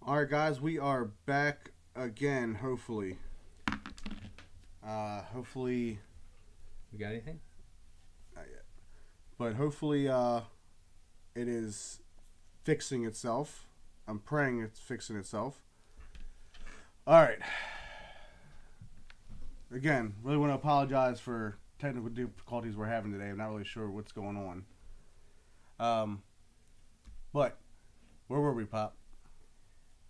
All right, guys, we are back again. Hopefully, hopefully, You got anything? not yet, but hopefully, it is fixing itself. I'm praying it's fixing itself. All right. Again, really want to apologize for technical difficulties we're having today. I'm not really sure what's going on. But where were we, Pop?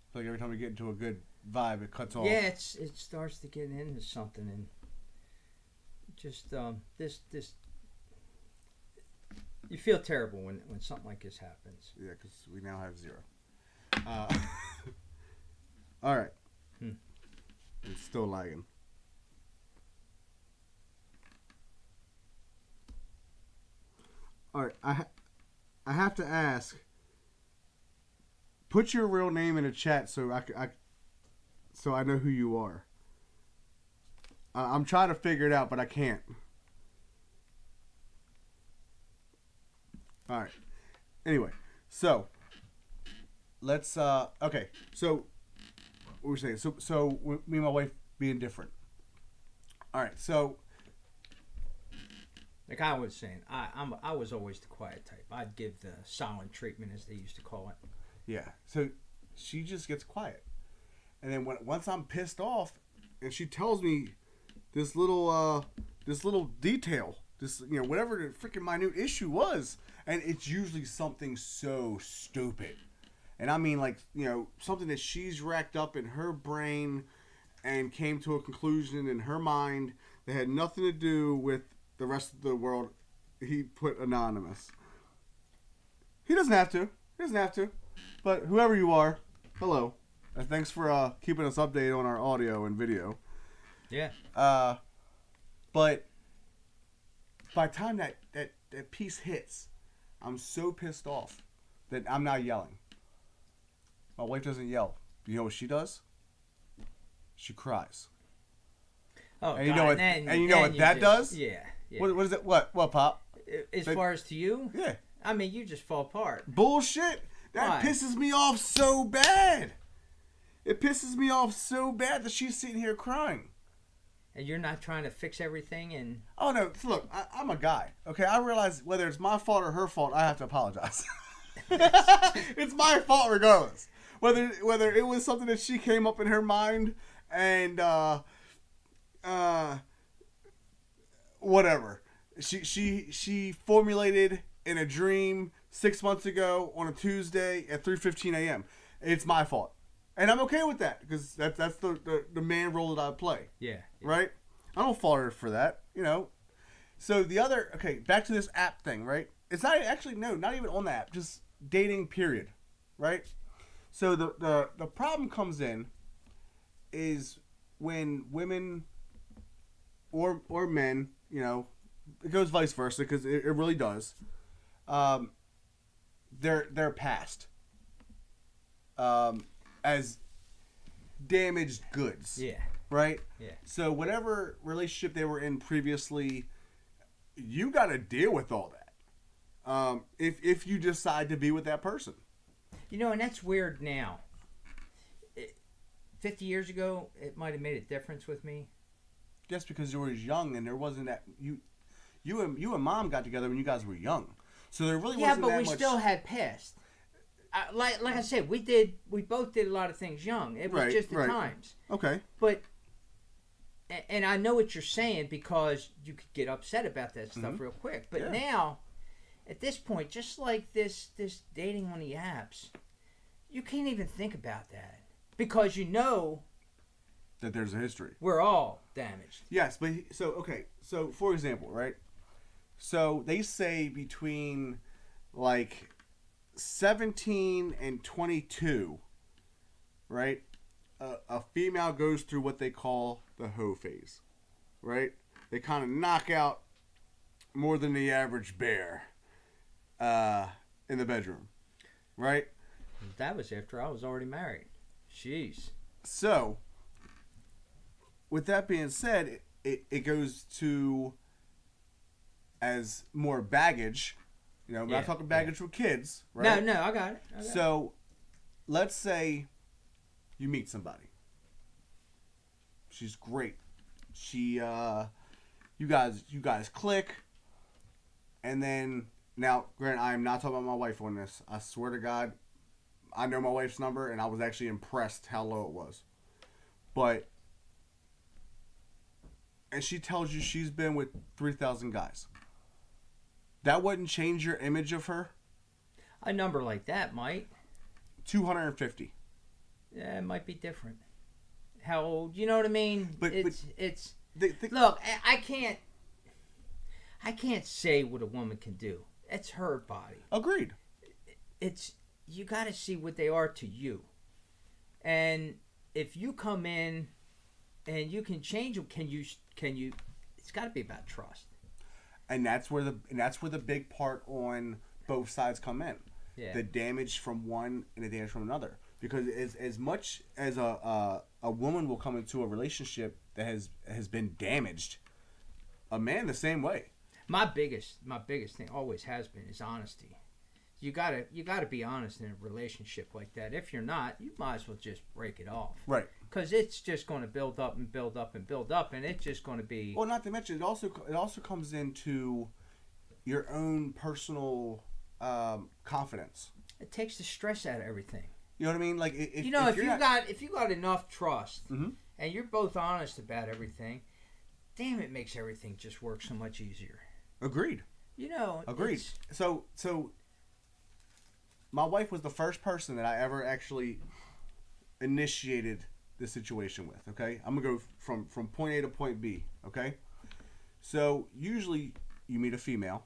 I feel like every time we get into a good vibe, it cuts off. Yeah, it starts to get into something, and just this you feel terrible when something like this happens. Yeah, because we now have 0. All right. It's still lagging. All right, I have to ask. Put your real name in the chat so I know who you are. I'm trying to figure it out, but I can't. All right. Anyway, so let's okay. So what we're saying. So me and my wife being different. All right. So Like I was saying, I was always the quiet type. I'd give the silent treatment, as they used to call it. yeah. So she just gets quiet, and then once I'm pissed off, and she tells me this little detail, this whatever the freaking minute issue was, and it's usually something so stupid, and I mean like something that she's racked up in her brain, and came to a conclusion in her mind that had nothing to do with the rest of the world. He put anonymous. He doesn't have to. But whoever you are, hello. And thanks for keeping us updated on our audio and video. Yeah. But by the time that piece hits, I'm so pissed off that I'm not yelling. My wife doesn't yell. You know what she does? She cries. Oh, and God, you know what? And you know what that does? Yeah. What is it? What, Pop? As far as to you, Yeah. I mean, you just fall apart. Bullshit. That Why? pisses me off so bad. It pisses me off so bad that she's sitting here crying. And you're not trying to fix everything, and Oh no! Look, I'm a guy. Okay, I realize whether it's my fault or her fault, I have to apologize. It's my fault regardless. Whether it was something that she came up in her mind and whatever she formulated in a dream 6 months ago on a Tuesday at 3:15 a.m. It's my fault, and I'm okay with that because that's the man role that I play. yeah. Right? I don't fault her for that, So the other, okay, back to this app thing, right? It's not actually, no, not even on the app, just dating period, right? So the problem comes in is when women or men, it goes vice versa because it really does. They're passed as damaged goods. Yeah. Right? Yeah. So whatever relationship they were in previously, you got to deal with all that. If you decide to be with that person. And that's weird now. 50 years ago, it might have made a difference with me. Just because you were young and there wasn't that you and Mom got together when you guys were young, so there really wasn't that much. Yeah, but we still had past. Like I said, we both did a lot of things young. It was just the times. Okay. But. And I know what you're saying because you could get upset about that stuff real quick. But now, at this point, just like this dating on the apps, you can't even think about that because that there's a history. We're all damaged. Yes, but so for example, right? So they say between like 17 and 22, right? A female goes through what they call the hoe phase, right? They kind of knock out more than the average bear in the bedroom, right? That was after I was already married. Jeez. So, with that being said, it goes to as more baggage. We're not talking baggage with kids, right? No, I got it. So, let's say you meet somebody. She's great. She, you guys click. And then, now, granted, I am not talking about my wife on this. I swear to God, I know my wife's number, and I was actually impressed how low it was. But, and she tells you she's been with 3,000 guys. That wouldn't change your image of her? A number like that might. 250. Yeah, it might be different. How old? You know what I mean? But look, I can't say what a woman can do. It's her body. Agreed. You got to see what they are to you. And if you come in and you can change them, can you it's got to be about trust. And that's where the big part on both sides come in. Yeah. The damage from one and the damage from another. Because as much as a woman will come into a relationship that has been damaged, a man the same way. My biggest thing always has been is honesty. You gotta be honest in a relationship like that. If you're not, you might as well just break it off. Right. Because it's just going to build up and build up and build up, and it's just going to be. Well, not to mention it also comes into your own personal confidence. It takes the stress out of everything. You know what I mean? Like if you got enough trust, mm-hmm. and you're both honest about everything, damn, it makes everything just work so much easier. Agreed. You know. Agreed. So my wife was the first person that I ever actually initiated this situation with. Okay, I'm gonna go from point A to point B. Okay, so usually you meet a female,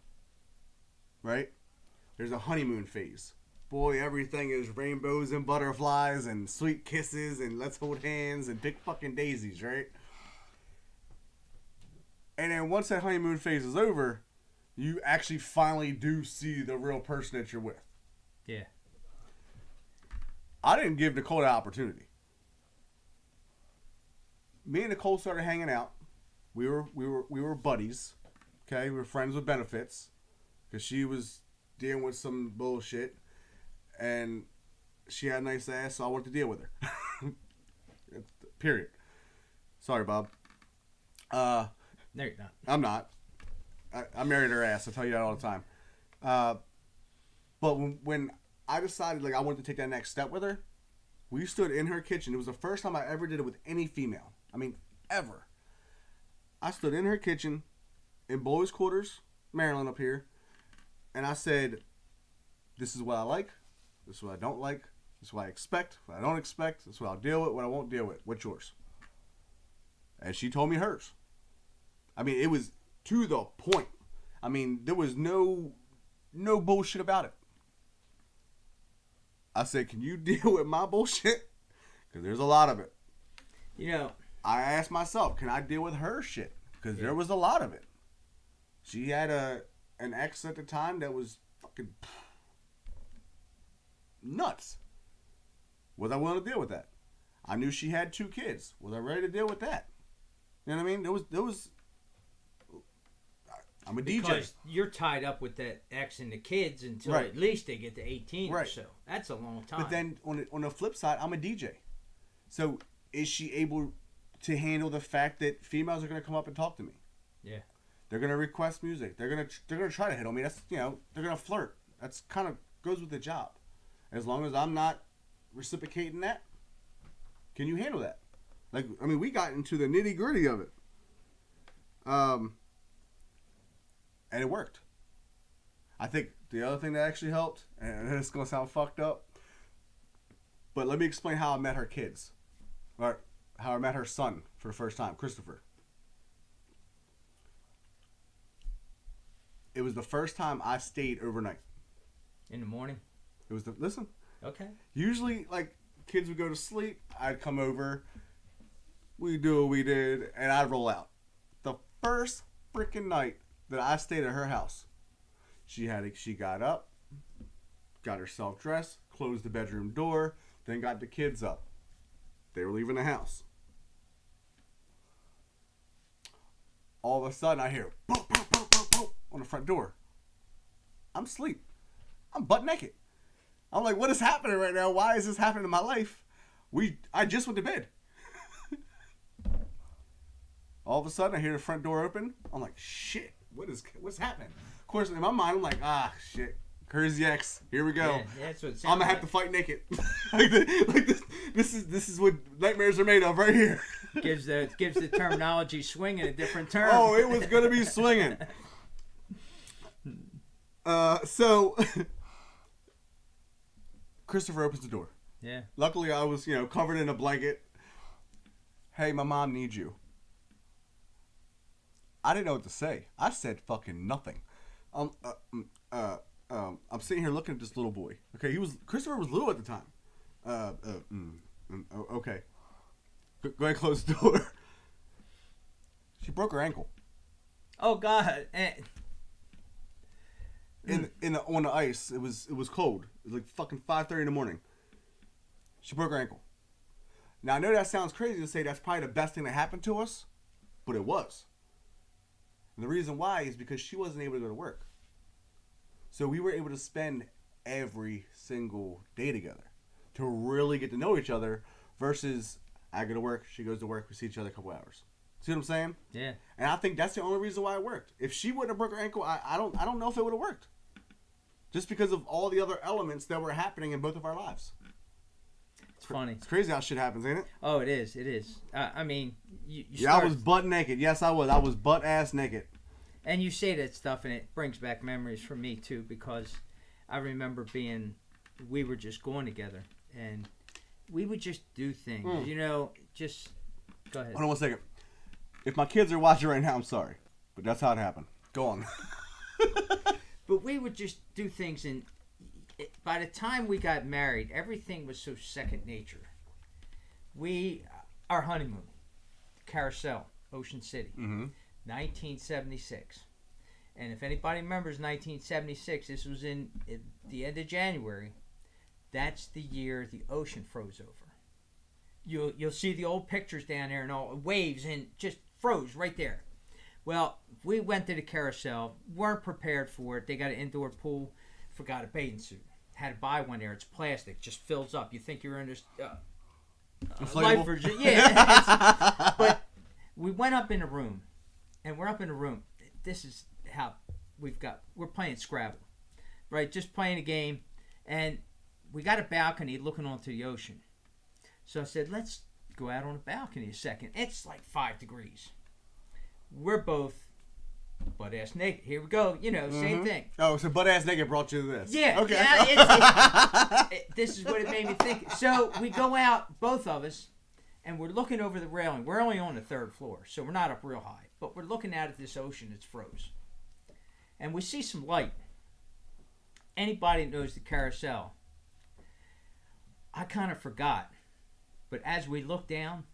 right? There's a honeymoon phase. Boy, everything is rainbows and butterflies and sweet kisses and let's hold hands and pick fucking daisies, right? And then once that honeymoon phase is over, you actually finally do see the real person that you're with. Yeah. I didn't give Nicole that opportunity. Me and Nicole started hanging out. We were buddies. Okay, we were friends with benefits because she was dealing with some bullshit, and she had a nice ass, so I wanted to deal with her. Period. Sorry, Bob. No, you're not. I'm not. I married her ass. I tell you that all the time. But when I decided I wanted to take that next step with her, we stood in her kitchen. It was the first time I ever did it with any female. I mean, ever. I stood in her kitchen in boys' quarters, Maryland up here, and I said, this is what I like, this is what I don't like, this is what I expect, what I don't expect, this is what I'll deal with, what I won't deal with. What's yours? And she told me hers. I mean, it was to the point. I mean, there was no bullshit about it. I said, can you deal with my bullshit? Because there's a lot of it. You know, I asked myself, can I deal with her shit? Because there was a lot of it. She had an ex at the time that was fucking nuts. Was I willing to deal with that? I knew she had 2 kids. Was I ready to deal with that? You know what I mean? There was. I'm a DJ. Because you're tied up with that ex and the kids until at least they get to 18 or so. That's a long time. But then on the flip side, I'm a DJ. So is she able to handle the fact that females are going to come up and talk to me? Yeah. They're going to request music. They're going to try to hit on me. That's, they're going to flirt. That's kind of goes with the job. As long as I'm not reciprocating that, can you handle that? We got into the nitty-gritty of it. And it worked. I think the other thing that actually helped, and it's going to sound fucked up, but let me explain how I met her kids. Or how I met her son for the first time, Christopher. It was the first time I stayed overnight. In the morning? It was listen. Okay. Usually, kids would go to sleep. I'd come over. We'd do what we did, and I'd roll out. The first freaking night that I stayed at her house, she got up, got herself dressed, closed the bedroom door, then got the kids up. They were leaving the house. All of a sudden, I hear boom, boom, boom, boom, boom on the front door. I'm asleep. I'm butt naked. I'm like, what is happening right now? Why is this happening in my life? I just went to bed. All of a sudden, I hear the front door open. I'm like, shit, what's happening? Of course, in my mind, I'm like, shit, Crazy X, here we go. Yeah, that's what it I'm gonna have to fight naked. This is what nightmares are made of right here. gives the terminology swinging a different term. Oh, it was gonna be swinging. So Christopher opens the door. Yeah. Luckily, I was covered in a blanket. Hey, my mom needs you. I didn't know what to say. I said fucking nothing. I'm sitting here looking at this little boy. Okay, Christopher was little at the time. Okay. Go ahead and close the door. She broke her ankle. Oh God. On the ice. It was cold. It was like fucking 5:30 in the morning. She broke her ankle. Now I know that sounds crazy to say that's probably the best thing that happened to us, but it was. And the reason why is because she wasn't able to go to work. So we were able to spend every single day together to really get to know each other versus I go to work, she goes to work, we see each other a couple hours. See what I'm saying? Yeah. And I think that's the only reason why it worked. If she wouldn't have broke her ankle, I don't know if it would have worked. Just because of all the other elements that were happening in both of our lives. It's funny. It's crazy how shit happens, ain't it? Oh, it is. It is. I mean, you I was butt naked. Yes, I was. I was butt ass naked. And you say that stuff, and it brings back memories for me too, because I remember we were just going together, and we would just do things. Just go ahead. Hold on 1 second. If my kids are watching right now, I'm sorry, but that's how it happened. Go on. But we would just do things, and by the time we got married, everything was so second nature. Our honeymoon, Carousel, Ocean City, 1976. And if anybody remembers 1976, this was in the end of January. That's the year the ocean froze over. You'll see the old pictures down there and all waves and just froze right there. Well, we went to the Carousel, weren't prepared for it. They got an indoor pool, forgot a bathing suit. Had to buy one there. It's plastic, just fills up. You think you're in this life version. Yeah. But we went up in a room, and we're up in a room. This is how we're playing Scrabble, right? Just playing a game, and we got a balcony looking onto the ocean. So I said, let's go out on the balcony a second. It's like 5 degrees. We're both butt-ass naked. Here we go. Same thing. Oh, so butt-ass naked brought you to this. Yeah. Okay. Yeah, this is what it made me think. So we go out, both of us, and we're looking over the railing. We're only on the 3rd floor, so we're not up real high. But we're looking out at this ocean that's froze. And we see some light. Anybody that knows the Carousel, I kind of forgot. But as we look down,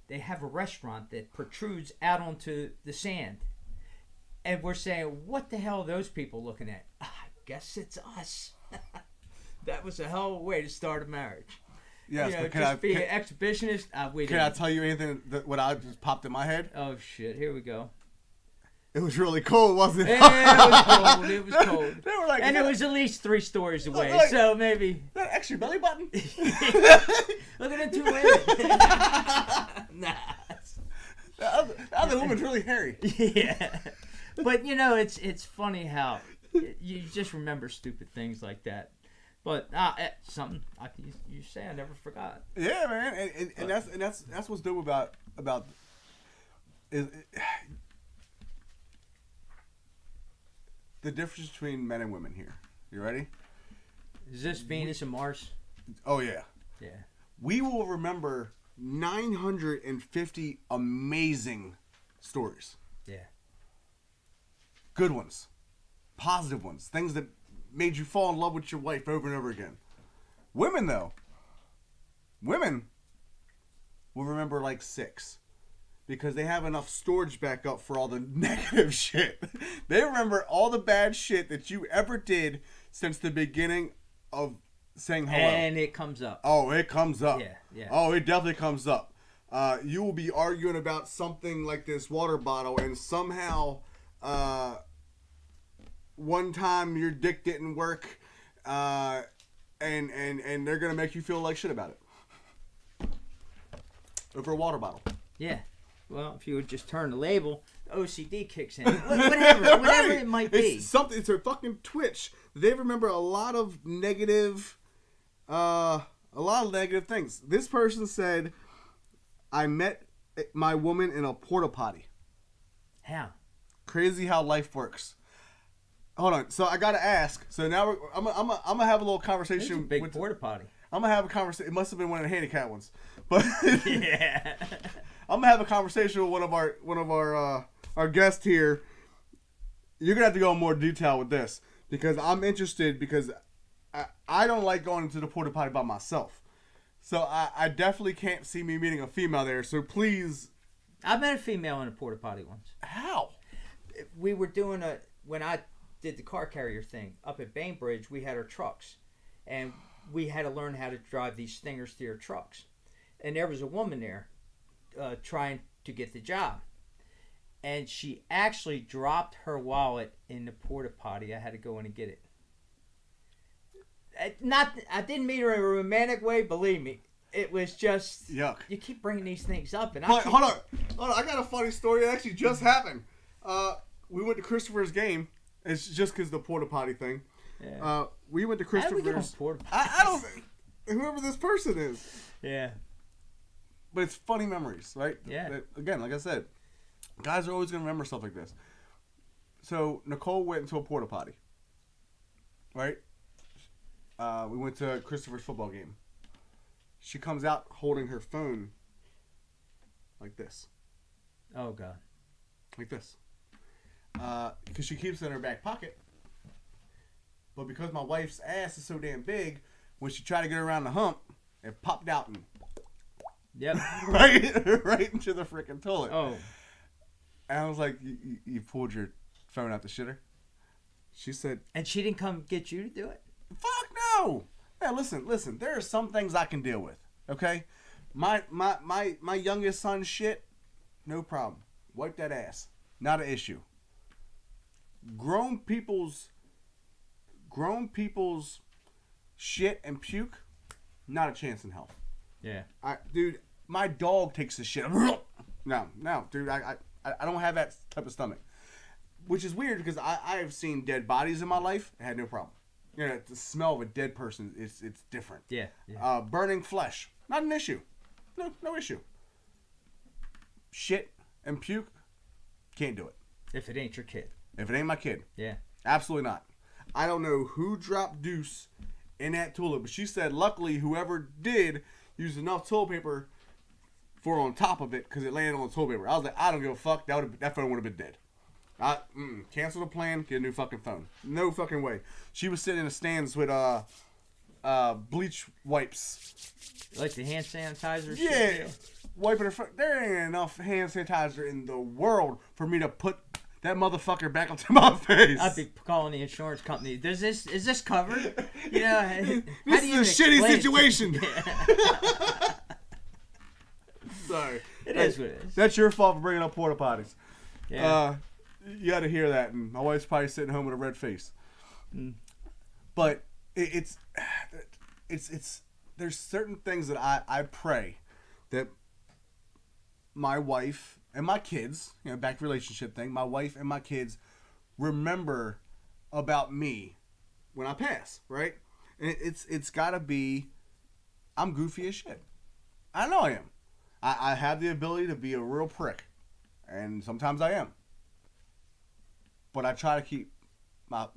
they have a restaurant that protrudes out onto the sand. And we're saying, what the hell are those people looking at? I guess it's us. That was a hell of a way to start a marriage. Yes, but can just be an exhibitionist. Can I tell you anything what I just popped in my head? Oh, shit. Here we go. It was really cold, wasn't it? Yeah, it was cold. It was cold. They were like, and it was at least 3 stories away, so maybe. That extra belly button? Look at the 2 women. Nah. The other woman's really hairy. Yeah. But, it's funny how you just remember stupid things like that. But something like you say, I never forgot. Yeah, man, and that's what's dope about the difference between men and women here. You ready? Is this Venus and Mars? Oh yeah. Yeah. We will remember 950 amazing stories. Yeah. Good ones, positive ones, things that made you fall in love with your wife over and over again. Women will remember like 6 because they have enough storage back up for all the negative shit. They remember all the bad shit that you ever did since the beginning of saying hello. And it comes up. Oh, it comes up. Yeah. Oh, it definitely comes up. You will be arguing about something like this water bottle, and somehow one time your dick didn't work, and they're gonna make you feel like shit about it. over a water bottle. Yeah. Well, if you would just turn the label, the OCD kicks in. Whatever Right. it might be. It's something. It's a fucking twitch. They remember a lot of negative, things. This person said, "I met my woman in a porta potty." How? Crazy how life works. Hold on. So I gotta ask. So now I'm gonna have a little conversation. It's a big porta potty. I'm gonna have a conversation. It must have been one of the handicap ones, but Yeah. I'm gonna have a conversation with one of our guests here. You're gonna have to go in more detail with this because I'm interested because I don't like going into the porta potty by myself. So I definitely can't see me meeting a female there. So please. I've met a female in a porta potty once. How? We were doing when I did the car carrier thing up at Bainbridge, we had our trucks. And we had to learn how to drive these Stinger steer trucks. And there was a woman there trying to get the job. And she actually dropped her wallet in the porta potty. I had to go in and get it. I didn't mean her in a romantic way, believe me. It was just yuck. You keep bringing these things up, and hold on. I got a funny story that actually just happened. We went to Christopher's game. It's just because the porta potty thing. Yeah. We went to How did we get on Christopher's. porta I don't. Whoever this person is. Yeah. But it's funny memories, right? Yeah. Again, like I said, guys are always gonna remember stuff like this. So Nicole went into a porta potty. Right. We went to Christopher's football game. She comes out holding her phone like this. Oh, God. Like this. Because she keeps it in her back pocket. But because my wife's ass is so damn big, when she tried to get around the hump, it popped out and Yep. right into the freaking toilet. Oh. And I was like, you pulled your phone out the shitter? She said, And she didn't come get you to do it? fuck no. Yeah, listen. There are some things I can deal with. Okay, my youngest son shit, no problem. Wipe that ass, not an issue. Grown people's shit and puke, not a chance in hell. Yeah. Dude, my dog takes the shit. No, dude, I don't have that type of stomach. Which is weird because I have seen dead bodies in my life. I had no problem. You know, the smell of a dead person it's different. Yeah. Burning flesh, not an issue. No issue. Shit and puke, can't do it. If it ain't your kid. If it ain't my kid. Yeah. Absolutely not. I don't know who dropped deuce in that toilet, but she said luckily whoever did use enough toilet paper for on top of it because it landed on the toilet paper. I was like, I don't give a fuck. That phone would have been dead. Cancel the plan. Get a new fucking phone. No fucking way. She was sitting in the stands with bleach wipes. Like the hand sanitizer? Yeah. Shit? Wiping her phone. There ain't enough hand sanitizer in the world for me to put that motherfucker back onto my face. I'd be calling the insurance company. Is this covered? You know, this is a shitty situation. Yeah. Sorry. It is what it is. That's your fault for bringing up porta potties. Yeah. You got to hear that, and my wife's probably sitting home with a red face. But it's there's certain things that I pray that my wife and my kids, you know, back relationship thing, my wife and my kids remember about me when I pass, right? And it's got to be, I'm goofy as shit. I know I am. I have the ability to be a real prick, and sometimes I am. But I try to keep my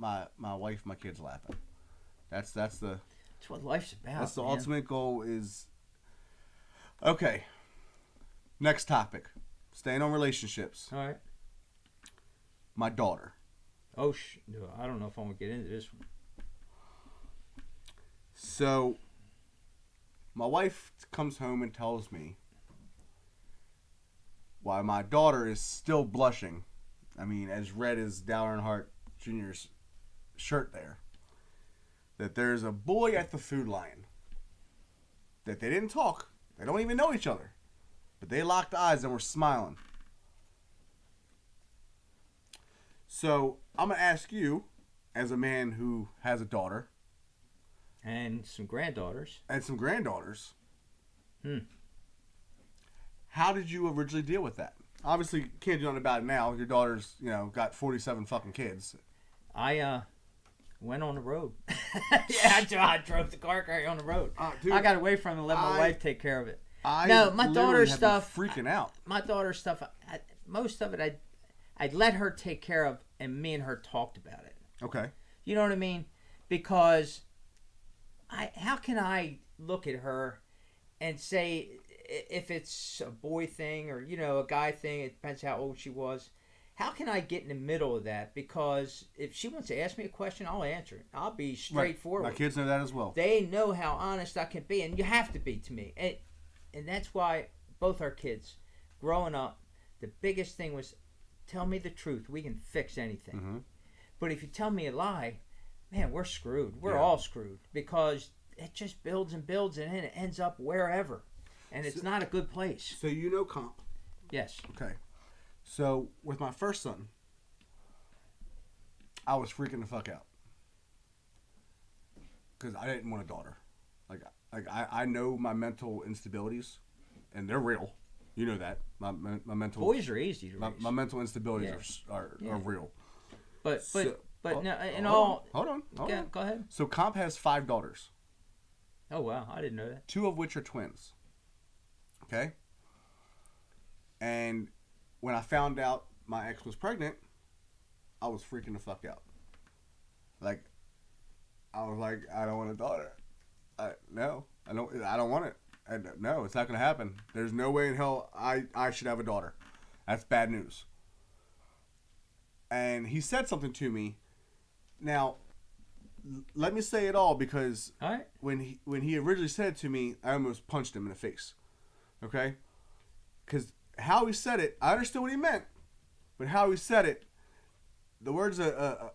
wife, my kids laughing. That's what life's about. That's the man. ultimate goal. Is okay. Next topic. Staying on relationships. All right. My daughter. Oh, no, I don't know if I'm gonna get into this one. So, my wife comes home and tells me why my daughter is still blushing. I mean, as red as Dale Earnhardt Jr.'s shirt there. That there's a boy at the Food Lion. That they didn't talk. They don't even know each other. But they locked eyes and were smiling. So, I'm going to ask you, as a man who has a daughter. And some granddaughters. And some granddaughters. how did you originally deal with that? Obviously, you can't do nothing about it now. Your daughter's, got 47 fucking kids. I went on the road. Yeah, I drove the car carrier on the road. Dude, I got away from it and let my wife take care of it. My daughter's stuff. Freaking out. My daughter's stuff. Most of it, I'd let her take care of, and me and her talked about it. Okay. You know what I mean? Because how can I look at her and say if it's a boy thing or a guy thing? It depends how old she was. How can I get in the middle of that? Because if she wants to ask me a question, I'll answer it. I'll be straightforward. Right. My kids know that as well. They know how honest I can be, and you have to be to me. And that's why both our kids, growing up, the biggest thing was, tell me the truth. We can fix anything. Mm-hmm. But if you tell me a lie, man, we're screwed. We're all screwed because it just builds and builds, and then it ends up wherever. And it's not a good place. So comp. Yes. Okay. So, with my first son, I was freaking the fuck out. Because I didn't want a daughter. I know my mental instabilities, and they're real. You know that. My mental... Boys are easy to raise. My mental instabilities are real. But no, in all... Hold on. Go ahead. So, Comp has 5 daughters. Oh, wow. I didn't know that. 2 of which are twins. Okay? And... when I found out my ex was pregnant, I was freaking the fuck out. I was like, I don't want a daughter. No, I don't want it. No, it's not going to happen. There's no way in hell I should have a daughter. That's bad news. And he said something to me. Now, let me say it all because when he originally said it to me, I almost punched him in the face. Okay? Because how he said it, I understood what he meant, but how he said it, the words the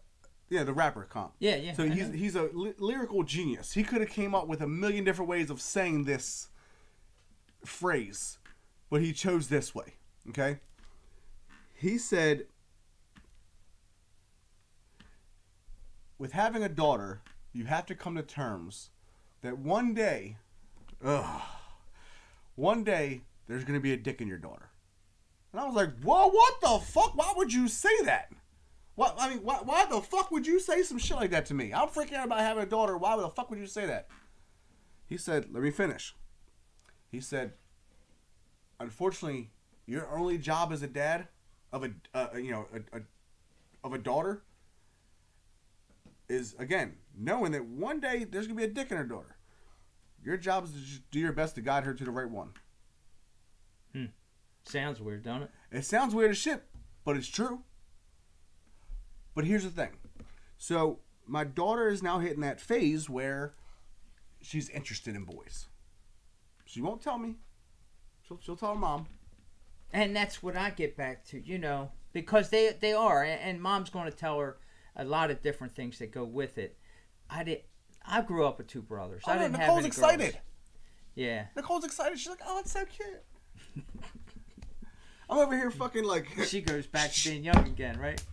rapper Comp. Yeah. So he's a lyrical genius. He could have came up with a million different ways of saying this phrase, but he chose this way. Okay? He said, with having a daughter, you have to come to terms that one day there's going to be a dick in your daughter. And I was like, whoa, what the fuck? Why would you say that? Why the fuck would you say some shit like that to me? I'm freaking out about having a daughter. Why the fuck would you say that? He said, let me finish. He said, unfortunately, your only job as a dad of a daughter is, again, knowing that one day there's going to be a dick in her daughter. Your job is to just do your best to guide her to the right one. Sounds weird, don't it? It sounds weird as shit, but it's true. But here's the thing. So, my daughter is now hitting that phase where she's interested in boys. She won't tell me. She'll tell her mom. And that's what I get back to, because they are. And mom's going to tell her a lot of different things that go with it. I grew up with 2 brothers. I didn't have any excited. Girls. Yeah. Nicole's excited. She's like, oh, it's so cute. I'm over here fucking like... She goes back to being young again, right?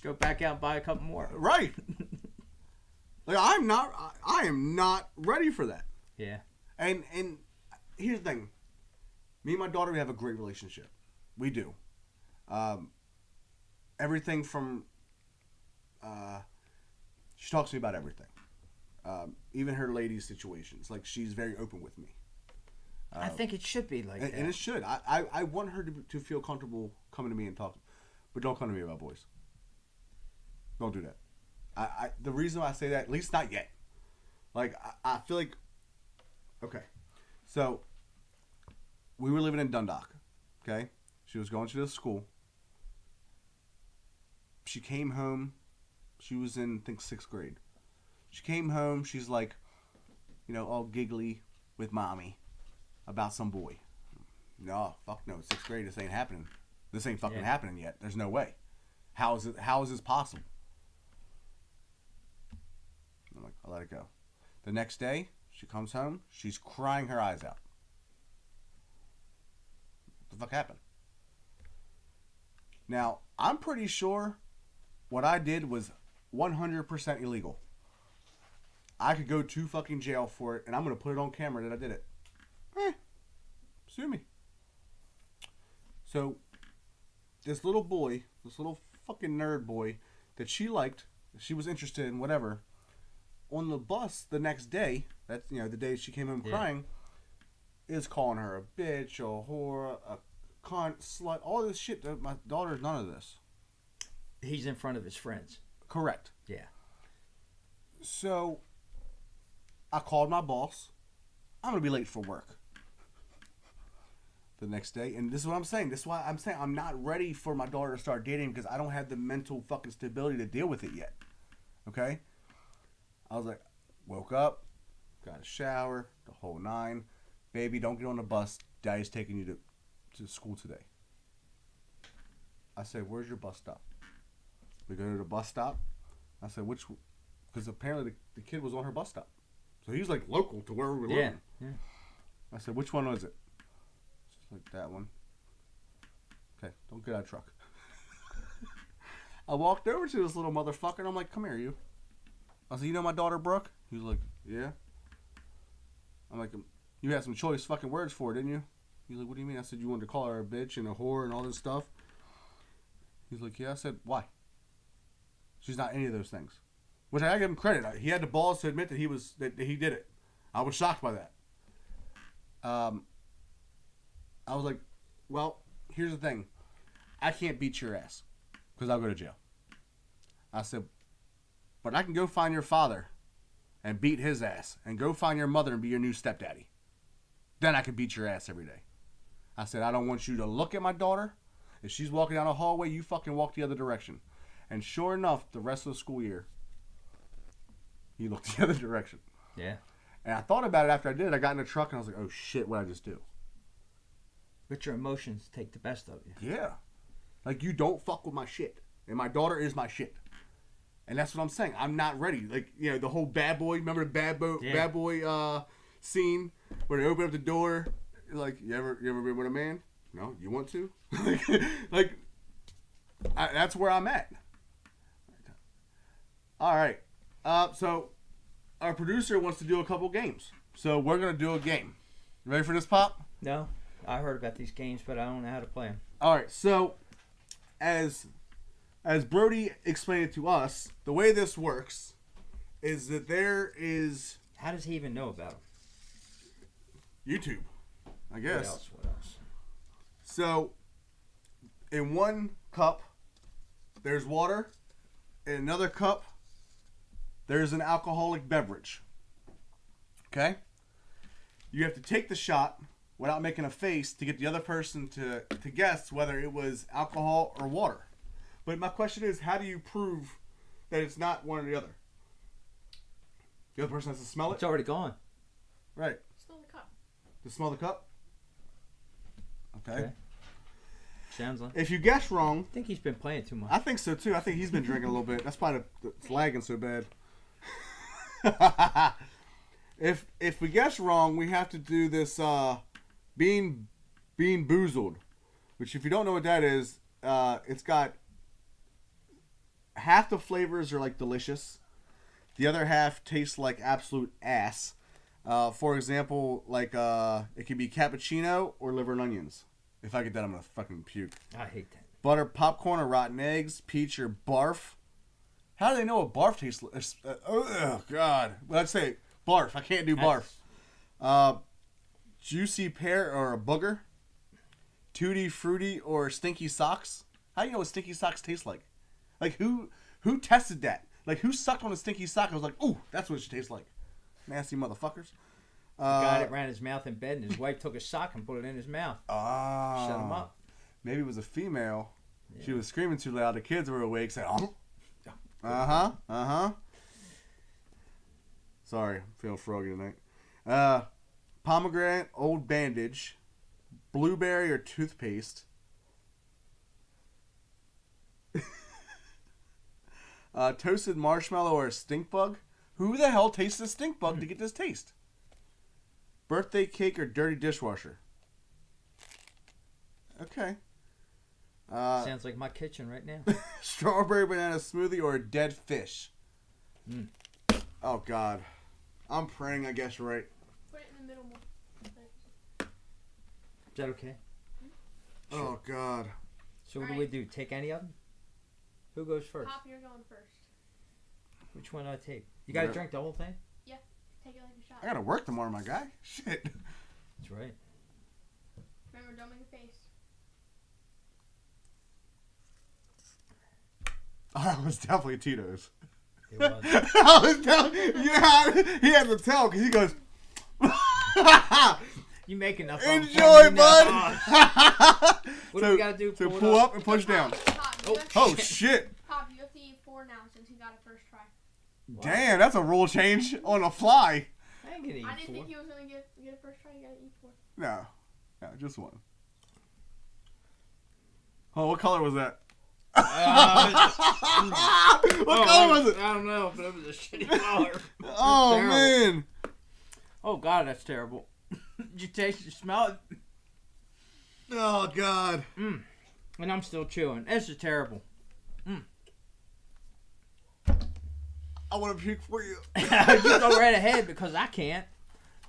Go back out and buy a couple more. Right. I am not ready for that. Yeah. And here's the thing. Me and my daughter, we have a great relationship. We do. Everything from... she talks to me about everything. Even her ladies' situations. Like, she's very open with me. I think it should be like that. And it should. I want her to feel comfortable coming to me and talking. But don't come to me about boys. Don't do that. The reason why I say that, at least not yet. Like, I feel like... Okay. So, we were living in Dundalk. Okay? She was going to this school. She came home. She was in, I think, 6th grade. She came home. She's like, all giggly with mommy about some boy. No, fuck no. 6th grade, this ain't happening. This ain't fucking happening yet. There's no way. How is this possible? I'm like, I'll let it go. The next day, she comes home. She's crying her eyes out. What the fuck happened? Now, I'm pretty sure what I did was 100% illegal. I could go to fucking jail for it, and I'm going to put it on camera that I did it. Sue me. So, this little boy, this little fucking nerd boy that she liked, she was interested in, whatever, on the bus the next day, that's, the day she came home crying, is calling her a bitch, a whore, a cunt, slut, all this shit. My daughter's none of this. He's in front of his friends. Correct. Yeah. So, I called my boss. I'm going to be late for work the next day. And this is what I'm saying. This is why I'm saying I'm not ready for my daughter to start dating because I don't have the mental fucking stability to deal with it yet. Okay? I was like, woke up, got a shower, the whole nine. Baby, don't get on the bus. Daddy's taking you to school today. I said, where's your bus stop? We go to the bus stop. I said, which? Because apparently the kid was on her bus stop. So he's like local to where we were living. Yeah. I said, which one was it? She's like, that one. Okay, don't get out of the truck. I walked over to this little motherfucker and I'm like, come here, you. I said, you know my daughter, Brooke? He was like, yeah. I'm like, you had some choice fucking words for her, didn't you? He's like, what do you mean? I said, you wanted to call her a bitch and a whore and all this stuff. He's like, yeah. I said, why? She's not any of those things. Which I give him credit. He had the balls to admit that that he did it. I was shocked by that. I was like, well, here's the thing. I can't beat your ass because I'll go to jail. I said, but I can go find your father and beat his ass and go find your mother and be your new stepdaddy. Then I can beat your ass every day. I said, I don't want you to look at my daughter. If she's walking down a hallway, you fucking walk the other direction. And sure enough, the rest of the school year, he looked the other direction. Yeah. And I thought about it after I did it. I got in the truck and I was like, oh shit, what'd I just do? But your emotions take the best of you. Yeah. Like, you don't fuck with my shit. And my daughter is my shit. And that's what I'm saying. I'm not ready. Like, the whole bad boy, remember the bad boy scene where they open up the door? Like, you ever been with a man? No, you want to? That's where I'm at. All right. So our producer wants to do a couple games. So we're going to do a game. You ready for this, Pop? No. I heard about these games, but I don't know how to play them. All right. So as Brody explained it to us, the way this works is that there is... How does he even know about them? YouTube, I guess. What else? So, in one cup, there's water. In another cup, there's an alcoholic beverage. Okay? You have to take the shot without making a face to get the other person to guess whether it was alcohol or water. But my question is, how do you prove that it's not one or the other? The other person has to smell it? It's already gone. Right. Smell the cup. To smell the cup? Okay. Sounds like. If you guess wrong... I think he's been playing too much. I think so, too. I think he's been drinking a little bit. That's probably it's lagging so bad. If we guess wrong, we have to do this bean boozled. Which, if you don't know what that is, it's got... Half the flavors are, like, delicious. The other half tastes like absolute ass. For example, like, it could be cappuccino or liver and onions. If I get that, I'm going to fucking puke. I hate that. Butter, popcorn, or rotten eggs, peach, or barf. How do they know what barf tastes like? Oh, God. Well, I'd say barf. I can't do barf. Juicy pear or a booger. Tutti fruity or stinky socks. How do you know what stinky socks taste like? Like, who tested that? Like, who sucked on a stinky sock and was like, ooh, that's what it should taste like. Nasty motherfuckers. The guy that ran his mouth in bed and his wife took a sock and put it in his mouth. Shut him up. Maybe it was a female. Yeah. She was screaming too loud. The kids were awake. Said, uh-huh. Sorry, I'm feeling froggy tonight. Pomegranate, old bandage, blueberry or toothpaste. Toasted marshmallow or a stink bug. Who the hell tastes a stink bug to get this taste? Birthday cake or dirty dishwasher? Okay. Sounds like my kitchen right now. Strawberry banana smoothie or a dead fish? Mm. Oh, God. I'm praying I guess right. Put it in the middle more. that okay? Oh God. So what do we do? Take any of them? Who goes first? Pop, you're going first. Which one do I take? You gotta drink the whole thing? Yeah. Take it like a shot. I gotta work tomorrow, my guy. Shit. That's right. Remember, don't make a face. Oh, that was definitely Tito's. It was. I was telling he had to tell because he goes. You make enough. Enjoy, bud. What do we gotta do? So pull up and push down. Pop, Oh shit! Pop, you have to eat 4 now since you got it first try. Wow. Damn, that's a rule change on the fly. I ain't gonna eat I didn't 4. think you was gonna get it first try. You gotta eat 4. No, just one. Oh, what color was that? What color was it? I don't know, but it was a shitty color. Oh man! Oh God, that's terrible. Did you taste it? Smell it? Oh God! And I'm still chewing. This is terrible. I want to puke for you. You go right ahead because I can't.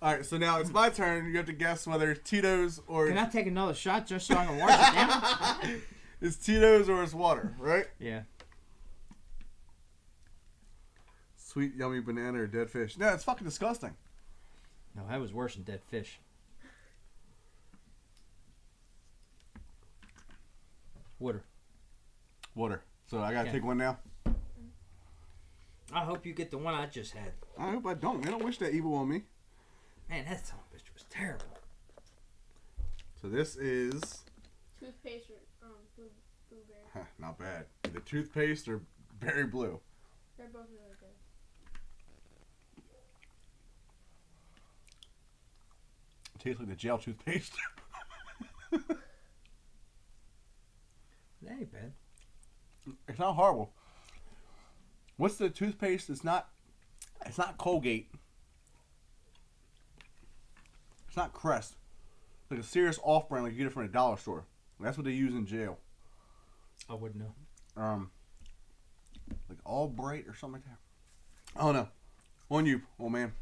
All right, so now it's my turn. You have to guess whether it's Tito's or Can I take another shot just so I can wash it down? it's Tito's or it's water, right? Yeah. Sweet, yummy banana or dead fish. No, it's fucking disgusting. No, that was worse than dead fish. Water. Water. So I gotta Okay. take one now. I hope you get the one I just had. I hope I don't. Man, I don't wish that evil on me. Man, that son of a bitch was terrible. So this is Toothpaste or blueberry. not bad. Either toothpaste or berry blue. They're both really good. It tastes like the gel toothpaste. That ain't bad. It's not horrible. What's the toothpaste? It's not Colgate. It's not Crest. It's like a serious off-brand like you get it from a dollar store. That's what they use in jail. I wouldn't know. Like Albright or something like that. I don't know. On you, old man.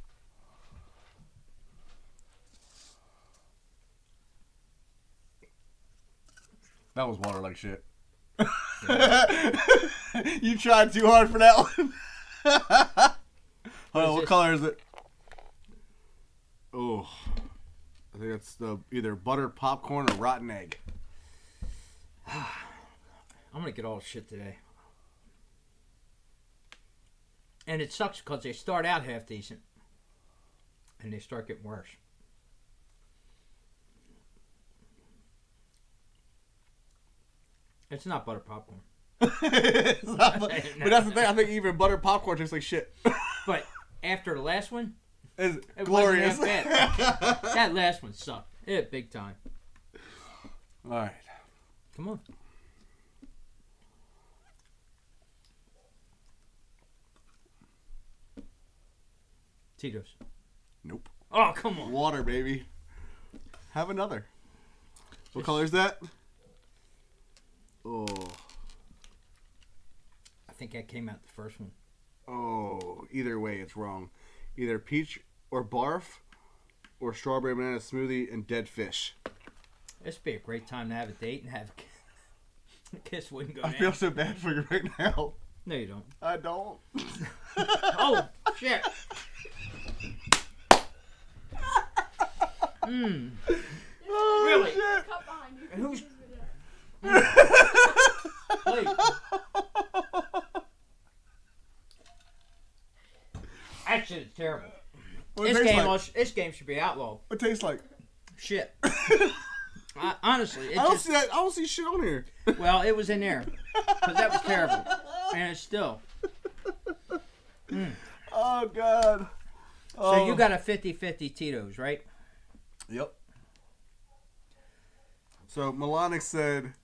That was water like shit. You tried too hard for that one. Hold on, what color is it? Oh, I think it's the either butter popcorn or rotten egg. I'm gonna get all the shit today. And it sucks because they start out half decent. And they start getting worse. It's not butter popcorn. It's not, but that's the thing. I think even butter popcorn tastes like shit. But after the last one, It's it glorious. wasn't that bad. That last one sucked. It hit big time. All right. Come on. Tito's. Nope. Oh, come on. Water, baby. Have another. What color is that? Oh. I think that came out the first one. Oh. Either way, it's wrong. Either peach or barf, or strawberry banana smoothie and dead fish. This would be a great time to have a date and have a kiss wouldn't go I down. feel so bad for you right now. No, you don't. I don't. Oh, shit. Oh, Really? shit. Cup behind you. And who's- Wait. Wait. That shit is terrible. What it tastes like? This game should be outlawed. What it tastes like? Shit. Honestly, it I don't just see that. I don't see shit on here. well, it was in there because that was terrible, and it's still. Oh God. So you got a 50-50 Tito's, right? Yep. So Melanic said,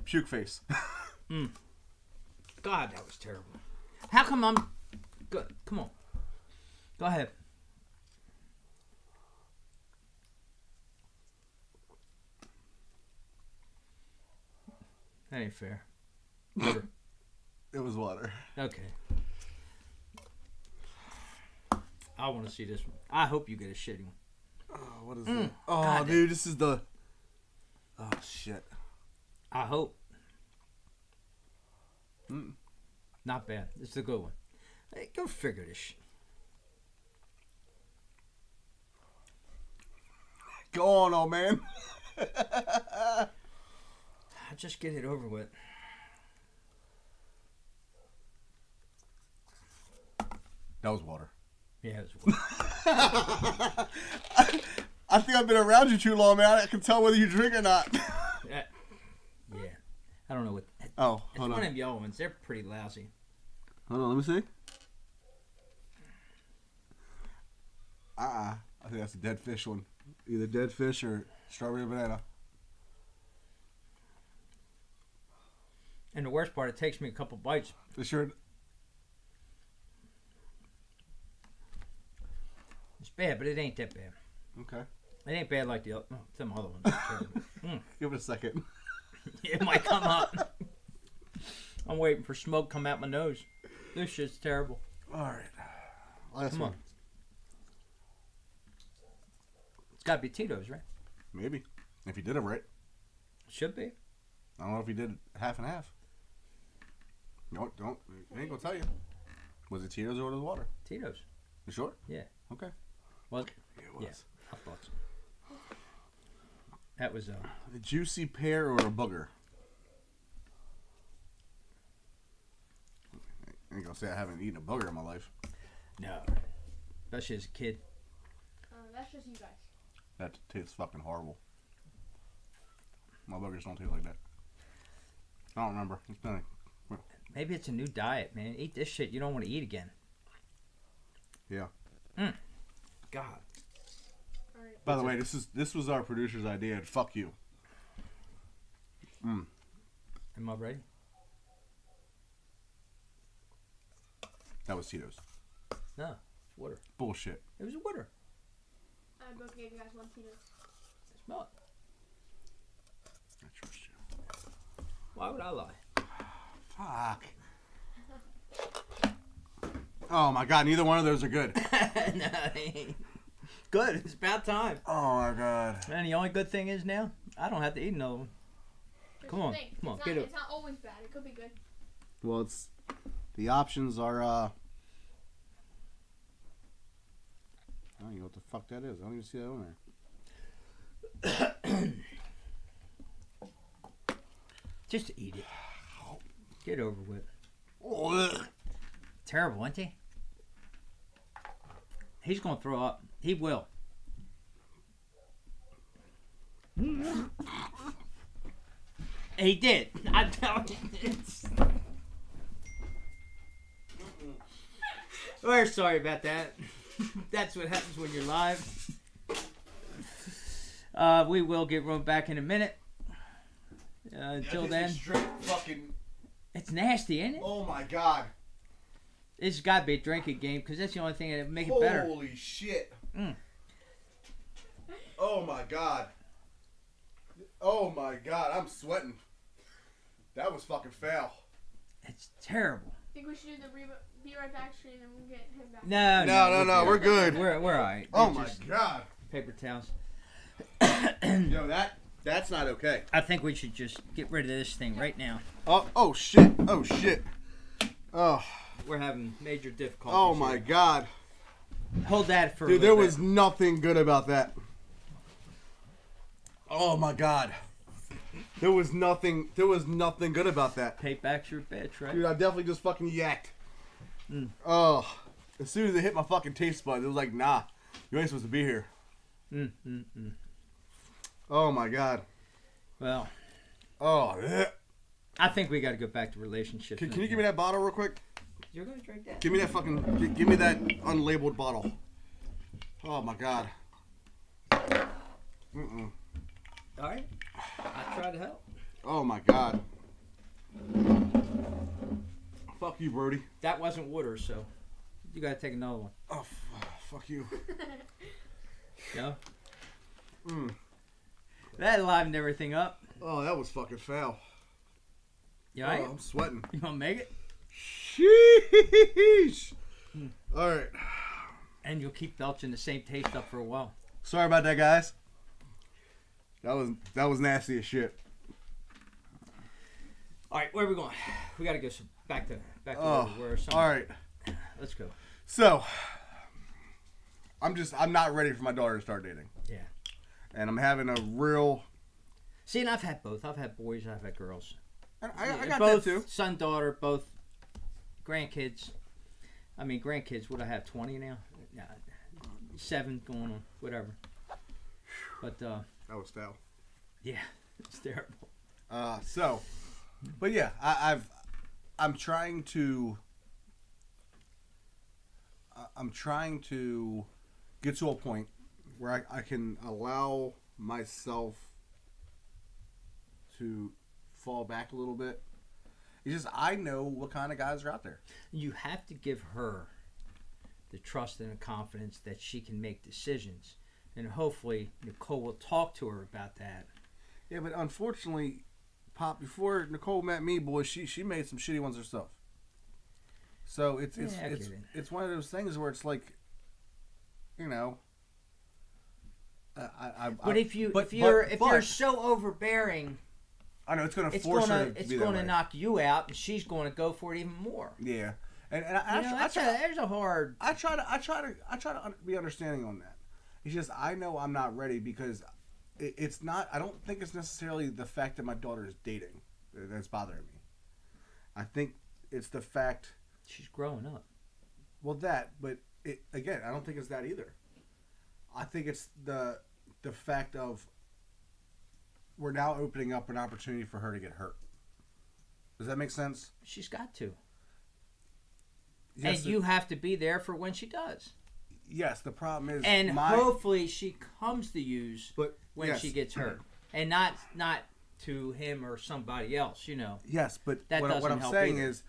"Puke face." God, that was terrible. How come I'm good? Come on, go ahead. That ain't fair. Water. It was water. Okay. I want to see this one. I hope you get a shitty one. Oh, what is it? Oh, God. dude, this is the Oh shit. I hope. Mm. Not bad. This is a good one. Hey, go figure this shit. Go on, old man. I'll just get it over with. That was water. Yeah, it was I think I've been around you too long, man. I can tell whether you drink or not. yeah. I don't know what. Oh, It's hold one on. of them yellow ones. They're pretty lousy. Hold on, let me see. I think that's a dead fish one. Either dead fish or strawberry banana. And the worst part, it takes me a couple bites. For sure. It's bad, but it ain't that bad. Okay. It ain't bad like some other ones. Give it a second. It might come up. I'm waiting for smoke to come out my nose. This shit's terrible. All right. Last Come one. on. It's got to be Tito's, right? Maybe. If you did it right. Should be. I don't know if he did half and half. No, don't. I ain't gonna tell you. Was it Tito's or was it water? Tito's. You sure? Yeah. Okay. Was Yeah, it was. Yeah. I thought so. That was A juicy pear or a booger? I ain't gonna say I haven't eaten a booger in my life. no. Especially as a kid. That's just you guys. That tastes fucking horrible. My boogers don't taste like that. I don't remember. It's been Maybe it's a new diet, man. Eat this shit. You don't want to eat again. yeah. God. Alright. By the way, this was our producer's idea. And fuck you. Am I ready? That was Tito's. No. Water. Bullshit. It was a water. I both gave you guys one Tito's. Smell it. I trust you. Why would I lie? Fuck. Oh my god, neither one of those are good. No, they ain't. Good. It's about time. Oh my god. And the only good thing is now, I don't have to eat another one. Here's Come the on, thing. come on, It's get not, it. It's not always bad. It could be good. Well, it's the options are. I don't even know what the fuck that is. I don't even see that on there. Just eat it. Get over with. Oh, Terrible, ain't he? He's gonna throw up. He will. He did. I'm telling you. We're sorry about that. That's what happens when you're live. We will get Rome back in a minute. Until then, straight fucking. it's nasty, ain't it? Oh my god. It's got to be a drinking game because that's the only thing that make it better. Holy shit. Mm. Oh my god. Oh my god, I'm sweating. That was fucking foul. It's terrible. I think we should do the be right back stream and we'll get him back. No, we're good. We're all right. Oh It's my just god. paper towels. Yo, that's not okay. I think we should just get rid of this thing right now. Oh shit. Oh shit. Oh. We're having major difficulties. Oh my here. god. Hold that for a Dude, there little was nothing good about that. Oh my god. There was nothing good about that. bit. Payback's your bitch, right? Dude, I definitely just fucking yacked. Mm. Oh. As soon as it hit my fucking taste buds, it was like, nah, you ain't supposed to be here. Oh my god. Well, Oh. I think we got to go back to relationships. Can you give me that bottle real quick? You're gonna drink that? Give me that fucking. Give me that unlabeled bottle. Oh my god. Mm-mm. All right. I try to help. Oh my god. Fuck you, Brody. That wasn't water, so you gotta take another one. Oh, fuck you. Yeah. Mm. That livened everything up. Oh, that was fucking foul. You all right? Oh, I'm sweating. You gonna make it? Sheesh. All right. And you'll keep belching the same taste up for a while. Sorry about that, guys. That was nasty as shit. All right, where are we going? We got to go back to where we were. All right. Let's go. So, I'm not ready for my daughter to start dating. Yeah. And I'm having a real... See, and I've had both. I've had boys, I've had girls. And I got both that too. Son, daughter, both grandkids. I mean, grandkids, what I have, 20 now? Nah, 7 going on, whatever. But, that was foul. Yeah, it's terrible. But yeah, I'm trying to get to a point where I can allow myself to fall back a little bit. It's just I know what kind of guys are out there. You have to give her the trust and the confidence that she can make decisions. And hopefully Nicole will talk to her about that. Yeah, but unfortunately, Pop, before Nicole met me, boy, she made some shitty ones herself. So it's one of those things where it's like, you know. But if you're so overbearing, I know it's going to force her to be that way. It's going to knock you out, and she's going to go for it even more. Yeah, and there's a hard. I try to be understanding on that. It's just I know I'm not ready because it's not. I don't think it's necessarily the fact that my daughter is dating that's bothering me. I think it's the fact she's growing up. Well, but again, I don't think it's that either. I think it's the fact of we're now opening up an opportunity for her to get hurt. Does that make sense? She's got to. Yes, and you have to be there for when she does. Yes, the problem is... And hopefully she comes to use when she gets hurt. And not to him or somebody else, you know. Yes, but what I'm saying is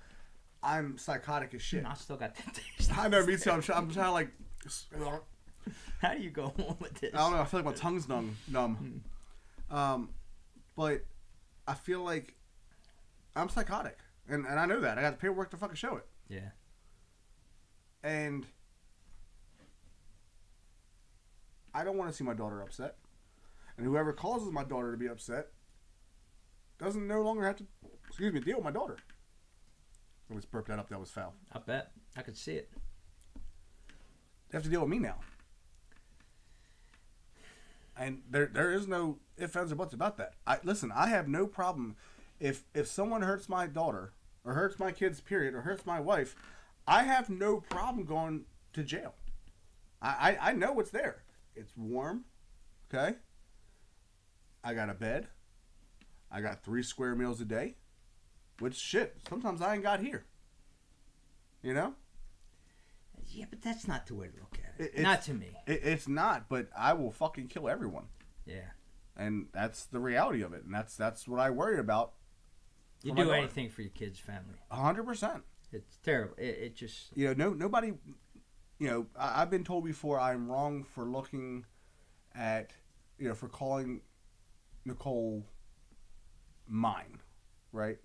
I'm psychotic as shit. I still got that taste. I know, me too. I'm trying to like... How do you go on with this? I don't know. I feel like my tongue's numb. But I feel like I'm psychotic. And I know that. I got the paperwork to fucking show it. Yeah. And I don't want to see my daughter upset. And whoever causes my daughter to be upset doesn't no longer have to, deal with my daughter. I was burped that up. That was foul. I bet. I could see it. They have to deal with me now. And there is no ifs, ands, or buts about that. I have no problem if someone hurts my daughter or hurts my kids, period, or hurts my wife, I have no problem going to jail. I know what's there. It's warm, okay? I got a bed. I got 3 square meals a day. Which, shit, sometimes I ain't got here. You know? Yeah, but that's not the way to look at it. Not to me. It's not, but I will fucking kill everyone. Yeah. And that's the reality of it. And that's what I worry about. You do anything for your kids' family. 100%. It's terrible. It just... You know, nobody... You know, I've been told before I'm wrong for looking at... You know, for calling Nicole mine. Right?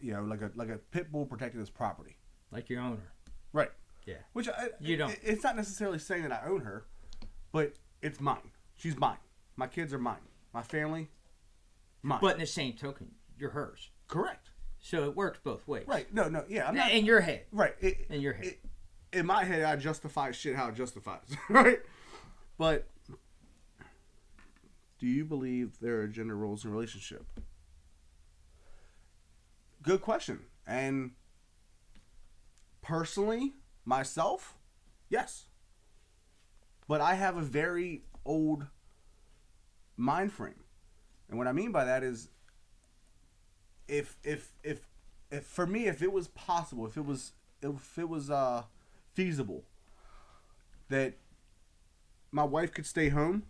You know, like a pit bull protecting his property. Like your owner. Right. Yeah. Which you don't. It's not necessarily saying that I own her, but it's mine. She's mine. My kids are mine. My family, mine. But in the same token, you're hers. Correct. So it works both ways. Right. No. Yeah. I'm not. In your head. Right. In your head. In my head, I justify shit how it justifies. Right. But do you believe there are gender roles in a relationship? Good question. And personally, myself, yes. But I have a very old mind frame. And what I mean by that is if for me, if it was possible, if it was feasible that my wife could stay home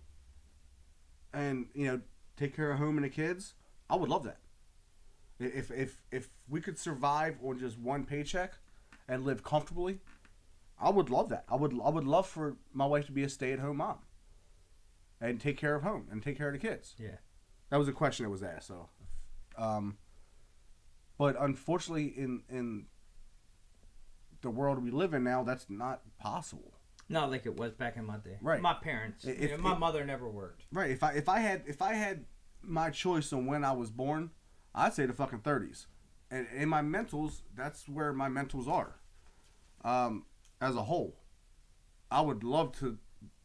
and, you know, take care of home and the kids, I would love that. If we could survive on just one paycheck and live comfortably, I would love that. I would love for my wife to be a stay-at-home mom and take care of home and take care of the kids. Yeah, that was a question that was asked. So, but unfortunately, in the world we live in now, that's not possible. Not like it was back in my day. Right. My parents. My mother never worked. Right. If I had my choice on when I was born, I'd say the fucking 30s. And in my mentals, that's where my mentals are. As a whole, I would love to.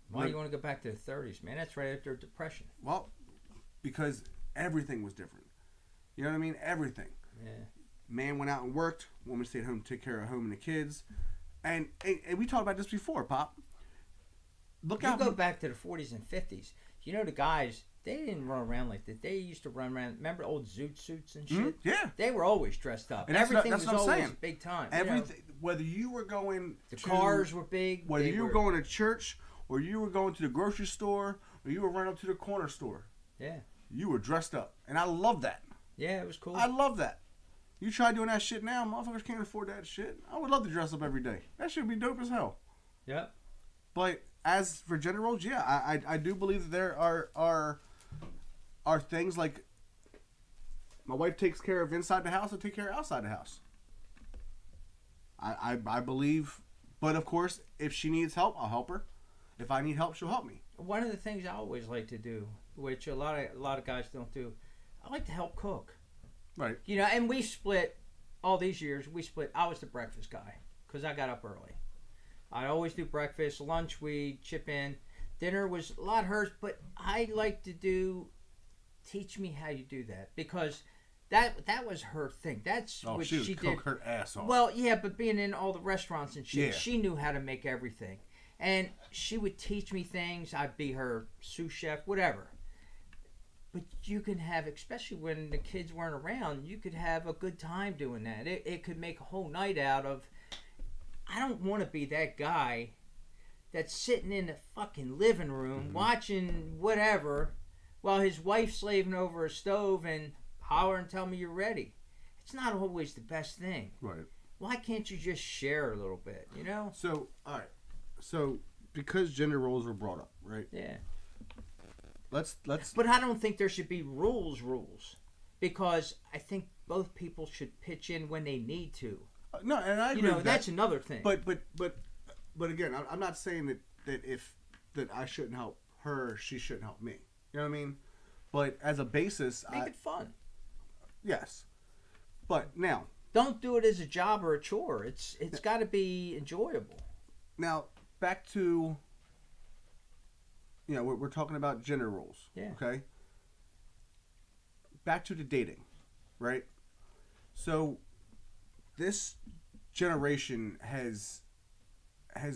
Why do you want to go back to the 30s, man? That's right after Depression. Well, because everything was different. You know what I mean? Everything. Yeah. Man went out and worked. Woman stayed home to take care of home and the kids. And we talked about this before, Pop. Look out. You go back to the 40s and 50s. You know, the guys, they didn't run around like that. They used to run around. Remember old zoot suits and shit? Mm-hmm. Yeah. They were always dressed up. And everything that's was what I'm always saying. big time. Everything, whether you were going cars were big. Whether you were going to church or you were going to the grocery store or you were running up to the corner store. Yeah. You were dressed up. And I love that. Yeah, it was cool. I love that. You try doing that shit now, motherfuckers can't afford that shit. I would love to dress up every day. That shit would be dope as hell. Yep. But as for gender roles, yeah, I do believe that there are things like my wife takes care of inside the house, I take care of outside the house. I believe, but of course, if she needs help, I'll help her. If I need help, she'll help me. One of the things I always like to do, which a lot of guys don't do, I like to help cook. Right. You know, and we split all these years. I was the breakfast guy because I got up early. I always do breakfast, lunch. We chip in. Dinner was a lot hers, but I like to teach me how you do that because that was her thing. That's what she did. Cook her ass off. Well, yeah, but being in all the restaurants and shit, Yeah. she knew how to make everything, and she would teach me things. I'd be her sous chef, whatever. But you can have, especially when the kids weren't around, you could have a good time doing that. It could make a whole night out of. I don't want to be that guy that's sitting in the fucking living room watching whatever while his wife's slaving over a stove and holler and tell me you're ready. It's not always the best thing. Right. Why can't you just share a little bit, you know? So, all right. So, because gender roles were brought up, right? Yeah. Let's. But I don't think there should be rules, because I think both people should pitch in when they need to. No, and I agree. You know, with that's that. another thing. But again, I'm not saying that I shouldn't help her, she shouldn't help me. You know what I mean? But as a basis, make it fun. Yes. But now, don't do it as a job or a chore. It's got to be enjoyable. Now, back to, we're talking about gender roles. Yeah. Okay. Back to the dating, right? So, this generation has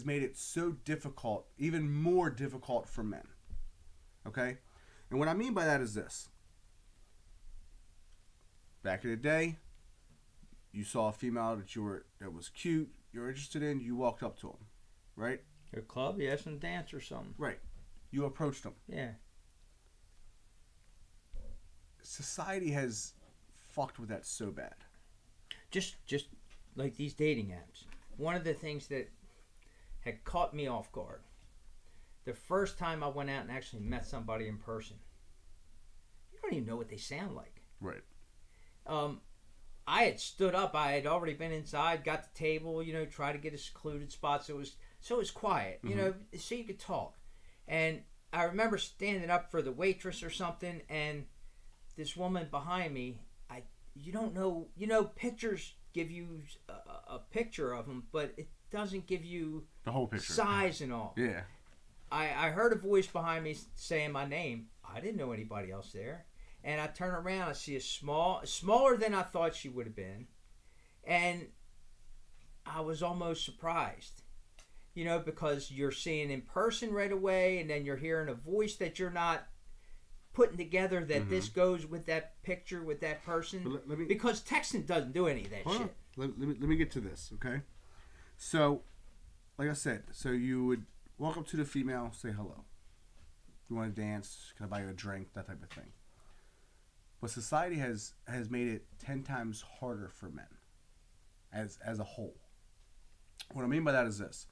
made it so difficult, even more difficult for men. Okay? And what I mean by that is this. Back in the day, you saw a female that was cute, you're interested in, you walked up to them, right? Your club, you asked them to dance or something. Right. You approached them. Yeah. Society has fucked with that so bad. Just like these dating apps. One of the things that had caught me off guard, the first time I went out and actually met somebody in person, you don't even know what they sound like. Right. I had stood up. I had already been inside, got the table, tried to get a secluded spot so it was quiet, so you could talk. And I remember standing up for the waitress or something, and this woman behind me, you don't know, pictures give you a picture of them, but it doesn't give you the whole picture, size and all. Yeah. I heard a voice behind me saying my name. I didn't know anybody else there. And I turn around, I see smaller than I thought she would have been. And I was almost surprised. Because you're seeing in person right away, and then you're hearing a voice that you're not putting together that this goes with that picture, with that person. Because texting doesn't do any of that shit. Let me get to this, okay? So, like I said, you would walk up to the female, say hello. You want to dance? Can I buy you a drink? That type of thing. But society has made it 10 times harder for men as a whole. What I mean by that is this.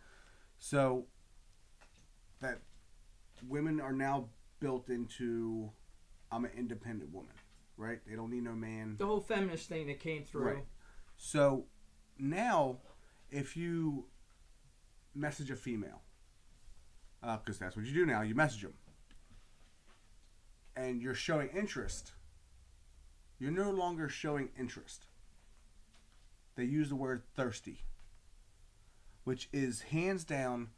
So that women are now built into, I'm an independent woman, right? They don't need no man. The whole feminist thing that came through. Right. So now if you message a female because that's what you do now. You message them, and you're showing interest. You're no longer showing interest. They use the word thirsty, which is hands down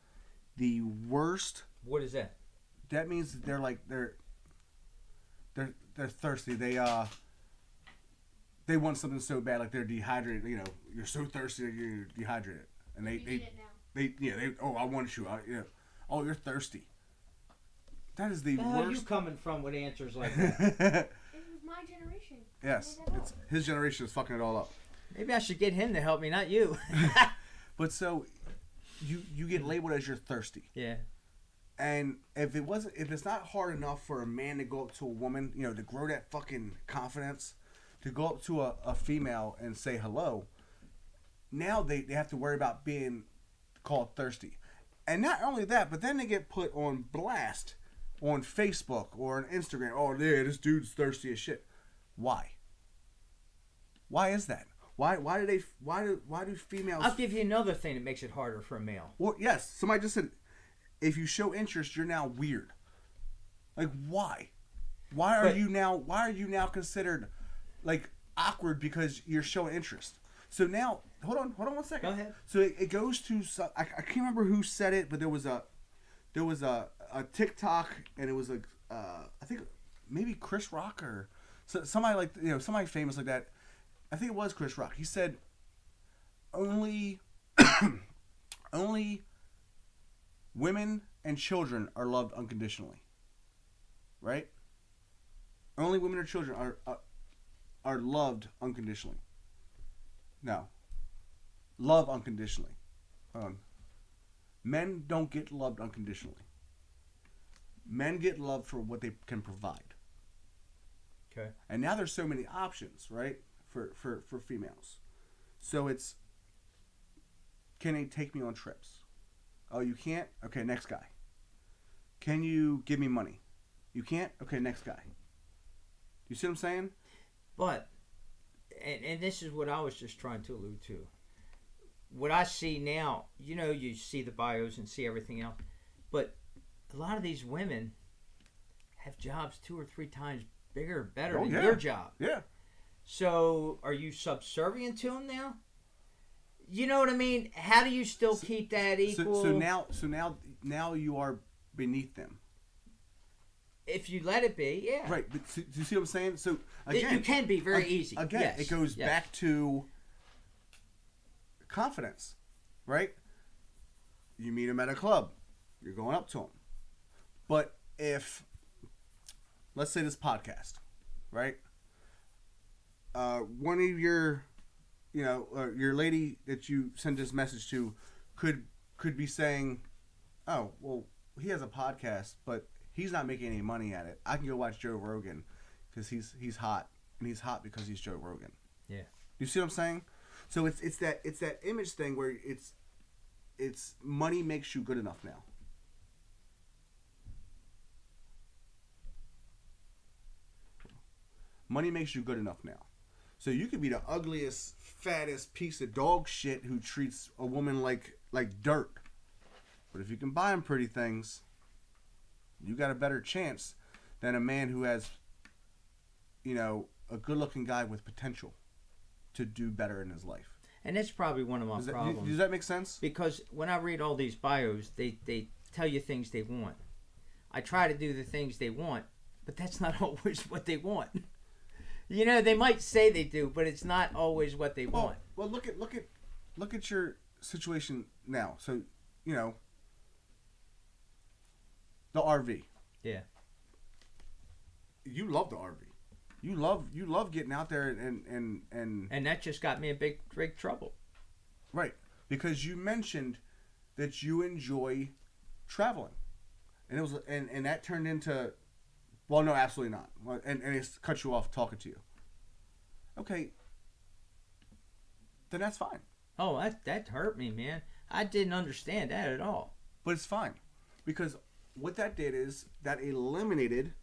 the worst. What is that? That means they're thirsty. They want something so bad, like they're dehydrated. You know, you're so thirsty that you're dehydrated, and You need it now. oh, I want you. Oh, you're thirsty. That is the Where are worst. you coming from with answers like that? It was my generation. Yes, it's his generation is fucking it all up. Maybe I should get him to help me, not you. But so, you get labeled as you're thirsty. Yeah. And if it's not hard enough for a man to go up to a woman, you know, to grow that fucking confidence, to go up to a female and say hello, now they have to worry about being called thirsty. And not only that, but then they get put on blast on Facebook or on Instagram. Oh, yeah, this dude's thirsty as shit. Why? Why is that? Why do females... I'll give you another thing that makes it harder for a male. Well, yes, somebody just said, if you show interest, you're now weird. Like, why? Why are you now considered like awkward because you're showing interest? So now, hold on 1 second. Go ahead. So it goes to I can't remember who said it, but there was a TikTok, and it was like I think maybe Chris Rock or somebody like, you know, somebody famous like that. I think it was Chris Rock. He said only women and children are loved unconditionally. Right? Only women or children are loved unconditionally. No. Love unconditionally. Men don't get loved unconditionally. Men get loved for what they can provide. Okay. And now there's so many options, right? For females. So it's, can they take me on trips? Oh, you can't? Okay, next guy. Can you give me money? You can't? Okay, next guy. You see what I'm saying? But, and this is what I was just trying to allude to. What I see now, you know, you see the bios and see everything else, but a lot of these women have jobs 2 or 3 times bigger, better than your job. Yeah. So, are you subservient to them now? You know what I mean? How do you still keep that equal? So now you are beneath them. If you let it be, yeah. Right, but do you see what I'm saying? So again, you can be very easy. Again, yes. It goes back to confidence, right? You meet them at a club, you're going up to them. But if, let's say this podcast, right? One of your, you know, your lady that you sent this message to could be saying, oh, well, he has a podcast, but he's not making any money at it. I can go watch Joe Rogan because he's hot, and he's hot because he's Joe Rogan. Yeah. You see what I'm saying? So it's that image thing where it's money makes you good enough now. Money makes you good enough now. So you could be the ugliest, fattest piece of dog shit who treats a woman like dirt. But if you can buy them pretty things, you got a better chance than a man who has, you know, a good-looking guy with potential to do better in his life. And that's probably one of my problems. Does that make sense? Because when I read all these bios, they tell you things they want. I try to do the things they want, but that's not always what they want. You know, they might say they do, but it's not always what they want. Well, look at your situation now. So, you know, the RV. Yeah. You love the RV. You love getting out there and that just got me in big trouble. Right. Because you mentioned that you enjoy traveling. And it was and that turned into, well, no, absolutely not. And it's cut you off talking to you. Okay. Then that's fine. Oh, that hurt me, man. I didn't understand that at all. But it's fine. Because what that did is that eliminated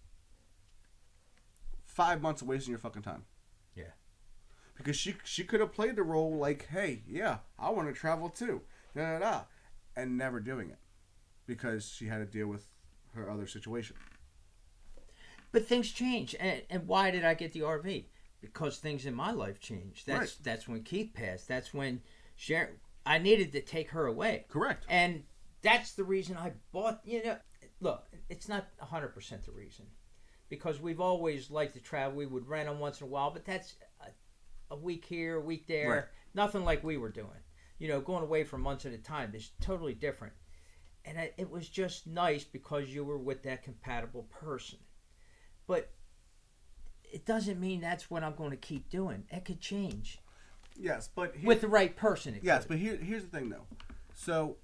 5 months of wasting your fucking time. Yeah. Because she could have played the role like, hey, yeah, I want to travel too. Da, da, da, and never doing it. because she had to deal with her other situation. But things change, and why did I get the RV? Because things in my life changed. That's when Keith passed. That's when Sharon. I needed to take her away. Correct. And that's the reason I bought. Look, it's not 100% the reason, because we've always liked to travel. We would rent them once in a while, but that's a week here, a week there. Right. Nothing like we were doing. Going away for months at a time is totally different. And it was just nice because you were with that compatible person. But it doesn't mean that's what I'm going to keep doing. It could change. Yes, but with the right person. Yes, but here's the thing, though. So,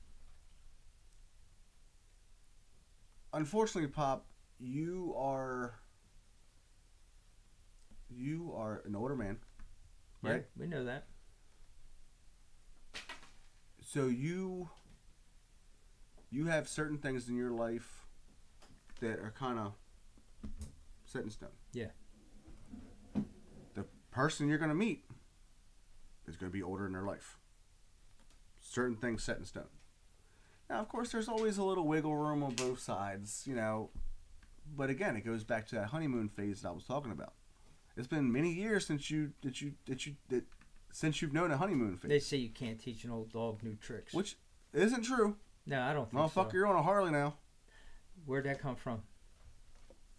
unfortunately, Pop, you are an older man, right? Yeah, we know that. So you have certain things in your life that are kind of set in stone. Yeah. The person you're going to meet is going to be older in their life. Certain things set in stone. Now, of course, there's always a little wiggle room on both sides, But again, it goes back to that honeymoon phase that I was talking about. It's been many years since since you've known a honeymoon phase. They say you can't teach an old dog new tricks. Which isn't true. No, I don't think Motherfucker, so. you're on a Harley now. Where'd that come from?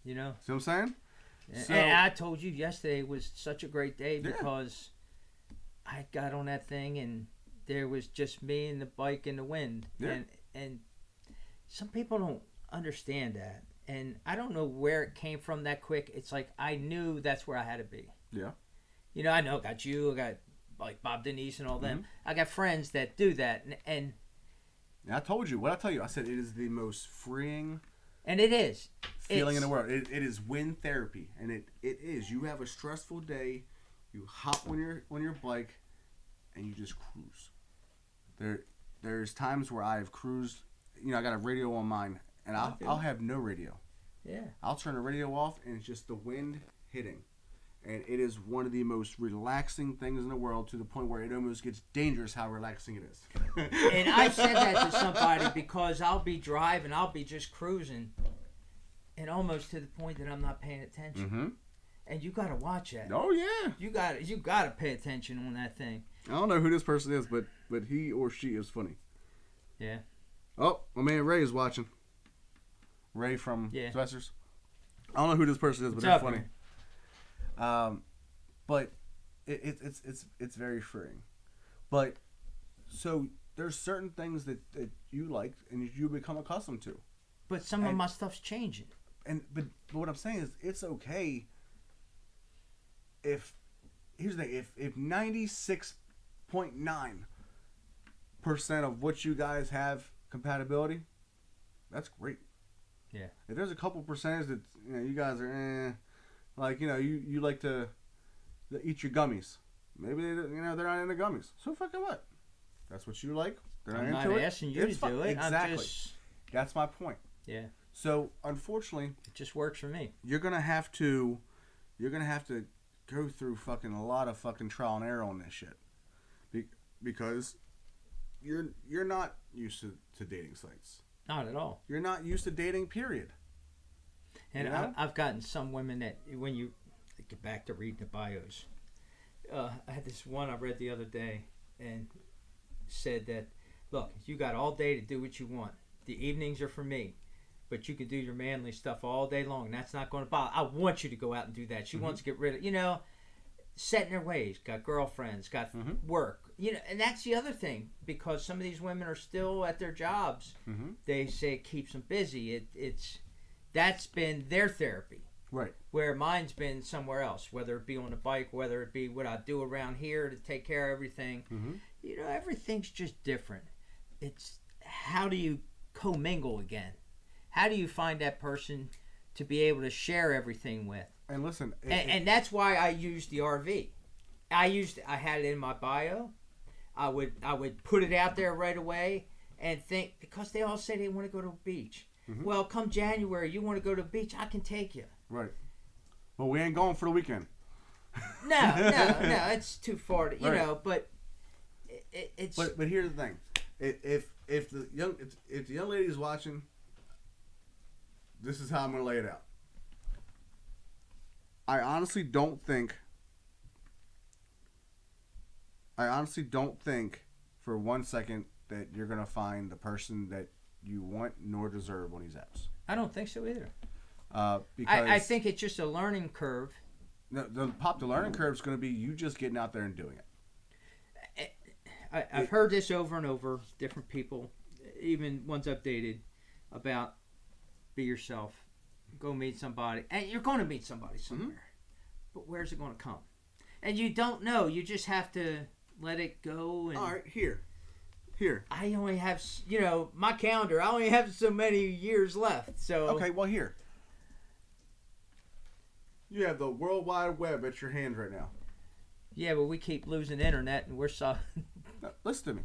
See what I'm saying? And I told you yesterday was such a great day because I got on that thing and there was just me and the bike in the wind. Yeah. And some people don't understand that. And I don't know where it came from that quick. It's like I knew that's where I had to be. Yeah. I know I got you, I got like Bob Denise and all them. Mm-hmm. I got friends that do that. And I told you. What I tell you? I said it is the most freeing... And it is. Feeling in the world. It is wind therapy. And it is. You have a stressful day. You hop on your bike and you just cruise. There's times where I've cruised. I got a radio on mine and I'll have no radio. Yeah. I'll turn the radio off and it's just the wind hitting. And it is one of the most relaxing things in the world, to the point where it almost gets dangerous how relaxing it is. And I've said that to somebody because I'll be driving, I'll be just cruising, and almost to the point that I'm not paying attention. Mm-hmm. And you got to watch that. Oh yeah. You got to pay attention on that thing. I don't know who this person is, but he or she is funny. Yeah. Oh, my man Ray is watching. Ray from Spencer's. I don't know who this person is, but they're funny. But it's very freeing. But so there's certain things that you like and you become accustomed to. But some of my stuff's changing. But what I'm saying is it's okay if here's the thing, if 96.9% of what you guys have compatibility, that's great. Yeah. If there's a couple percentage that you guys are like you like to eat your gummies, maybe they're not into gummies, so fucking what? That's what you like. They're not I'm into not it. asking you to do it. Exactly. That's my point. Yeah. So unfortunately, it just works for me. You're gonna have to go through fucking a lot of fucking trial and error on this shit, because you're not used to dating sites. Not at all. You're not used to dating, period. And I've gotten some women that, when you get back to reading the bios, I had this one I read the other day and said that, look, you got all day to do what you want. The evenings are for me, but you can do your manly stuff all day long, and that's not going to bother. I want you to go out and do that. She wants to get rid of, set in their ways, got girlfriends, got work, and that's the other thing, because some of these women are still at their jobs. They say it keeps them busy. That's been their therapy, right? Where mine's been somewhere else, whether it be on the bike, whether it be what I do around here to take care of everything. Everything's just different. It's how do you commingle again? How do you find that person to be able to share everything with? And listen, and that's why I used the RV. I had it in my bio. I would put it out there right away and think, because they all say they want to go to a beach. Well, come January, you want to go to the beach, I can take you. Right. Well, we ain't going for the weekend. No, it's too far to, but it's. But here's the thing, if the young lady is watching, this is how I'm gonna lay it out. I honestly don't think for 1 second that you're gonna find the person that you want nor deserve on these apps. I don't think so either. Because I think it's just a learning curve. The learning curve is going to be you just getting out there and doing it. I've heard this over and over, different people, even ones I've dated, about be yourself, go meet somebody, and you're going to meet somebody somewhere, but where's it going to come? And you don't know. You just have to let it go. And all right, here. I only have, my calendar. I only have so many years left. So okay, well here. You have the World Wide Web at your hands right now. Yeah, but we keep losing internet, and we're so. No, listen to me.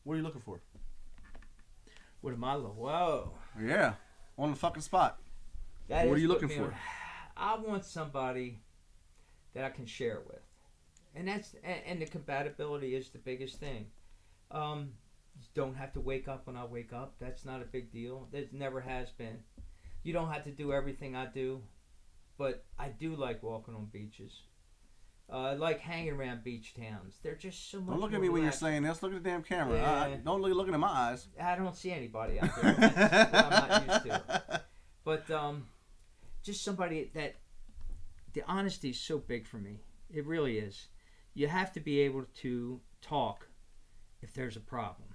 What are you looking for? What am I looking? Whoa. Yeah, on the fucking spot. What are you looking for? I want somebody that I can share with, and the compatibility is the biggest thing. You don't have to wake up when I wake up. That's not a big deal. It never has been. You don't have to do everything I do, but I do like walking on beaches. I like hanging around beach towns. They're just so much. Don't look at me when you're saying this. Look at the damn camera. Yeah. Don't look in my eyes. I don't see anybody out there. That's what I'm not used to. But just somebody that the honesty is so big for me. It really is. You have to be able to talk if there's a problem.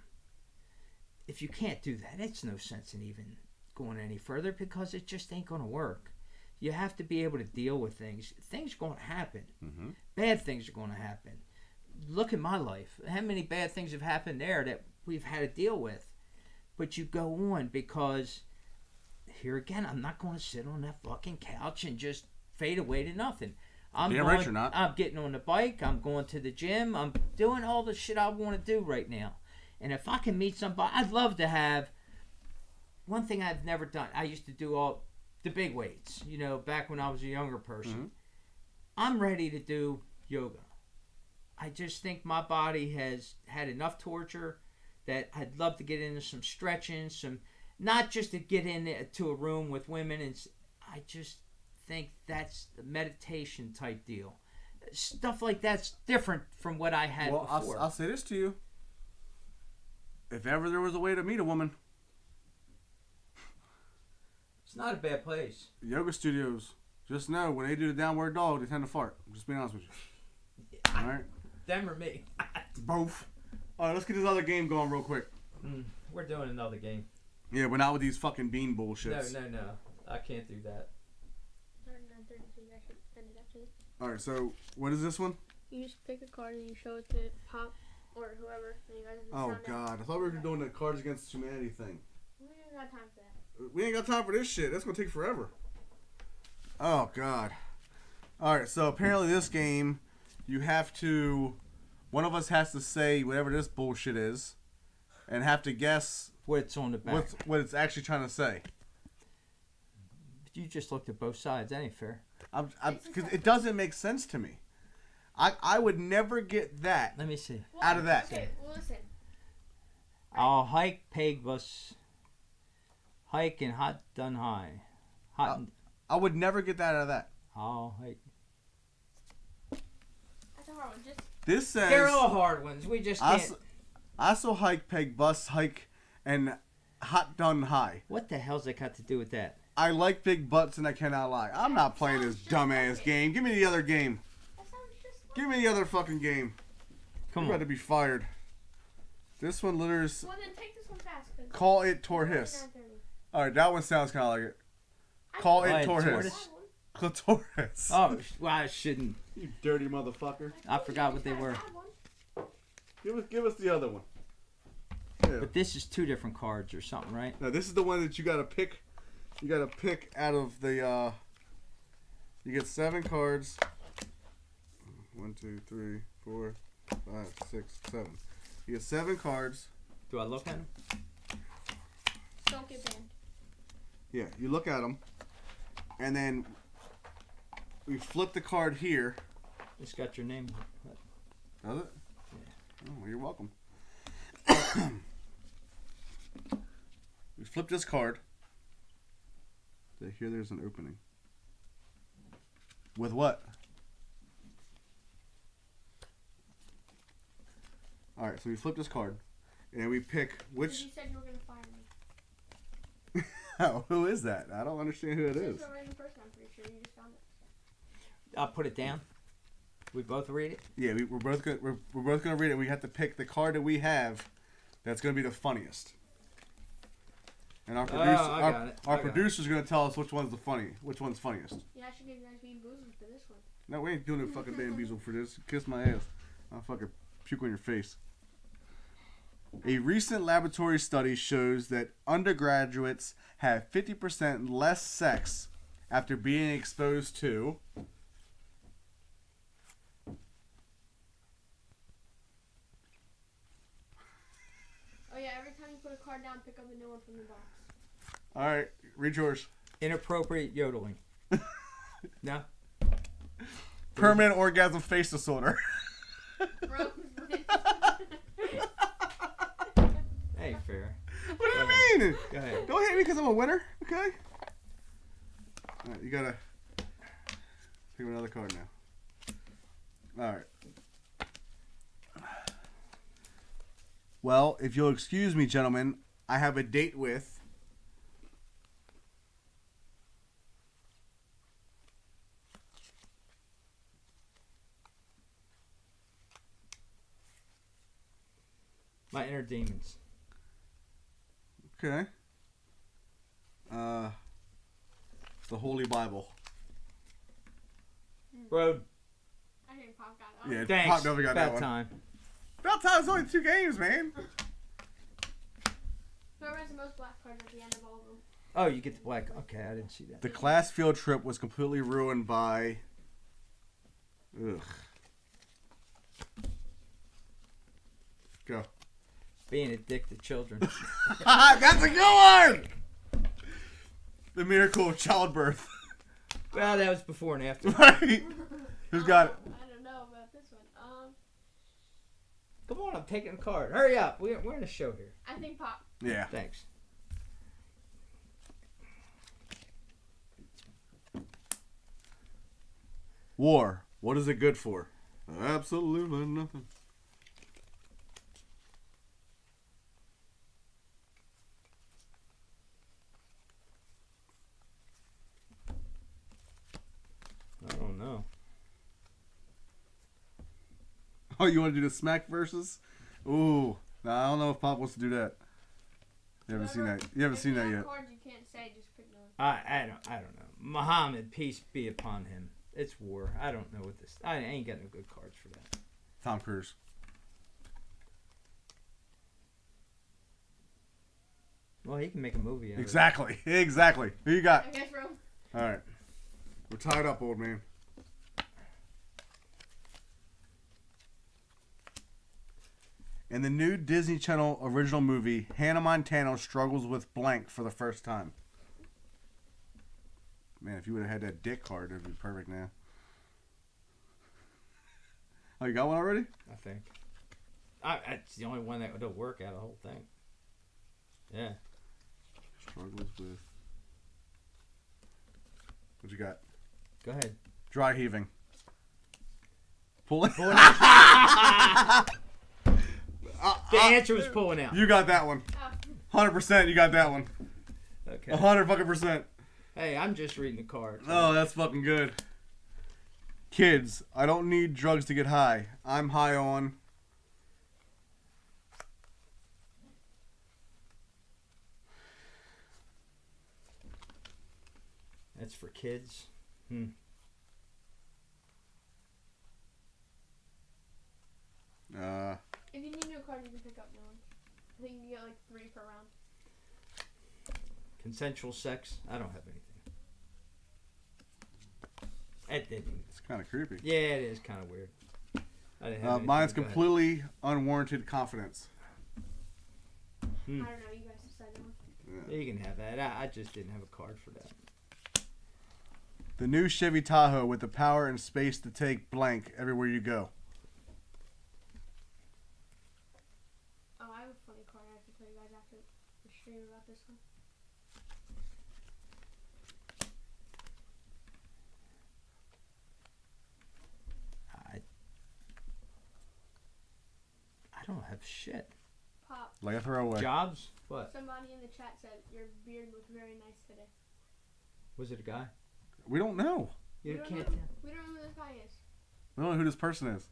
If you can't do that, it's no sense in even going any further because it just ain't going to work. You have to be able to deal with things. Things are going to happen. Mm-hmm. Bad things are going to happen. Look at my life. How many bad things have happened there that we've had to deal with? But you go on because, here again, I'm not going to sit on that fucking couch and just fade away to nothing. I'm getting on the bike. I'm going to the gym. I'm doing all the shit I want to do right now. And if I can meet somebody, I'd love to have. One thing I've never done, I used to do all the big weights, back when I was a younger person. Mm-hmm. I'm ready to do yoga. I just think my body has had enough torture that I'd love to get into some stretching, not just to get into a room with women. I just think that's the meditation type deal. Stuff like that's different from what I had before. I'll say this to you. If ever there was a way to meet a woman, it's not a bad place. Yoga studios, just know when they do the downward dog, they tend to fart. I'm just being honest with you. All right? Them or me? Both. All right, let's get this other game going real quick. We're doing another game. Yeah, but not with these fucking bean bullshits. No. I can't do that. All right, so what is this one? You just pick a card and you show it to Pop or whoever. And you guys Oh, God. I thought we were doing the Cards Against Humanity thing. We ain't got time for that. We ain't got time for this shit. That's going to take forever. Oh, God. All right, so apparently this game, you have to... One of us has to say whatever this bullshit is and have to guess what's on the back. What it's actually trying to say. You just looked at both sides. That ain't fair. Because it doesn't make sense to me. I would never get that. Let me see. Out of that. Okay, well, listen. I'll hike peg bus. Hike and hot done high. I would never get that out of that. I'll hike. That's a hard one. This says... They're all hard ones. We just can't... I saw hike, peg, bus, hike, and hot done high. What the hell's that got to do with that? I like big butts and I cannot lie. I'm not playing this dumbass game. Give me the other game. That sounds just like... Give me the other fucking game. Come You're on. about to be fired. This one literally... Well, then take this one fast. Call it Torhis. Alright, that one sounds kind of like it. Call it Torhis. Clitoris. Oh, well, I shouldn't. You dirty motherfucker. I forgot what they were. Give us the other one. Yeah. But this is two different cards or something, right? Now, this is the one that you gotta pick. You gotta pick out of the, you get 7 cards. 1, 2, 3, 4, 5, 6, 7. You get 7 cards. Do I look at them? Don't get banned. Yeah, you look at them. And then we flip the card here. It's got your name. Does it? Oh, you're welcome. We flip this card. Here there's an opening. With what? Alright, so we flip this card. And we pick which... You said you were going to fire me. Oh, who is that? I don't understand who it is. It's a random person, I'm pretty sure. You just found it. I'll put it down. We both read it? Yeah, we're both gonna read it. We have to pick the card that we have that's gonna be the funniest. And our producer's gonna tell us which one's funniest. Yeah, I should give you guys Bean Boozled for this one. No, we ain't doing no fucking bamboozle for this. Kiss my ass. I'll fucking puke on your face. A recent laboratory study shows that undergraduates have 50% less sex after being exposed to... Oh yeah, every time you put a card down, pick up a new one from the box. Alright, read yours. Inappropriate yodeling. No? Permanent orgasm face disorder. Rose. Hey, fair. What do you mean? Go ahead. Don't hate me because I'm a winner, okay? Alright, you gotta pick another card now. Alright. Well, if you'll excuse me, gentlemen, I have a date with... My inner demons. Okay. The Holy Bible. Road. I think Pop got it. Yeah, Thanks. Pop never got that About one. time. About time, it's only 2 games, man. Whoever has the most black cards at the end of all of them. Oh, you get the black. Okay, I didn't see that. The class field trip was completely ruined by... Ugh. Go. Being a dick to children. That's a good one! The miracle of childbirth. Well, that was before and after. Right? Who's got it? I don't know about this one. Come on, I'm taking a card. Hurry up. We're in a show here. I think Pop. Yeah. Thanks. War. What is it good for? Absolutely nothing. I don't know. Oh, you want to do the smack versus? Ooh. Nah, I don't know if Pop wants to do that. You haven't seen that. You haven't seen that yet. Cards you can't say, just pick one. I don't know. Muhammad, peace be upon him. It's war. I don't know what this. I ain't got no good cards for that. Tom Cruise. Well, he can make a movie out of it. Exactly. Exactly. Who you got? I guess Rome. All right. We're tied up, old man. In the new Disney Channel original movie, Hannah Montana struggles with blank for the first time. Man, if you would have had that dick card, it would be perfect now. Oh, you got one already? I think. It's the only one that would work out of the whole thing. Yeah. Struggles with... What you got? Go ahead. Dry heaving. Pulling. The answer was pulling out. You got that one. 100% you got that one. Okay. 100%. Hey, I'm just reading the cards. Oh, that's fucking good. Kids, I don't need drugs to get high. I'm high on... That's for kids. If you need a new card, you can pick up new one. I think you can get like 3 per round. Consensual sex. I don't have anything. It's kind of creepy. Yeah, it is kind of weird. I didn't have Mine's anything. Go completely unwarranted confidence. I don't know. You guys decide that one. Yeah, you can have that. I just didn't have a card for that. The new Chevy Tahoe with the power and space to take blank everywhere you go. shit. Pop. Like a throwaway. Jobs? What? Somebody in the chat said your beard looked very nice today. Was it a guy? We don't know. You We don't can't know. tell. We don't know who this guy is. We don't know who this person is.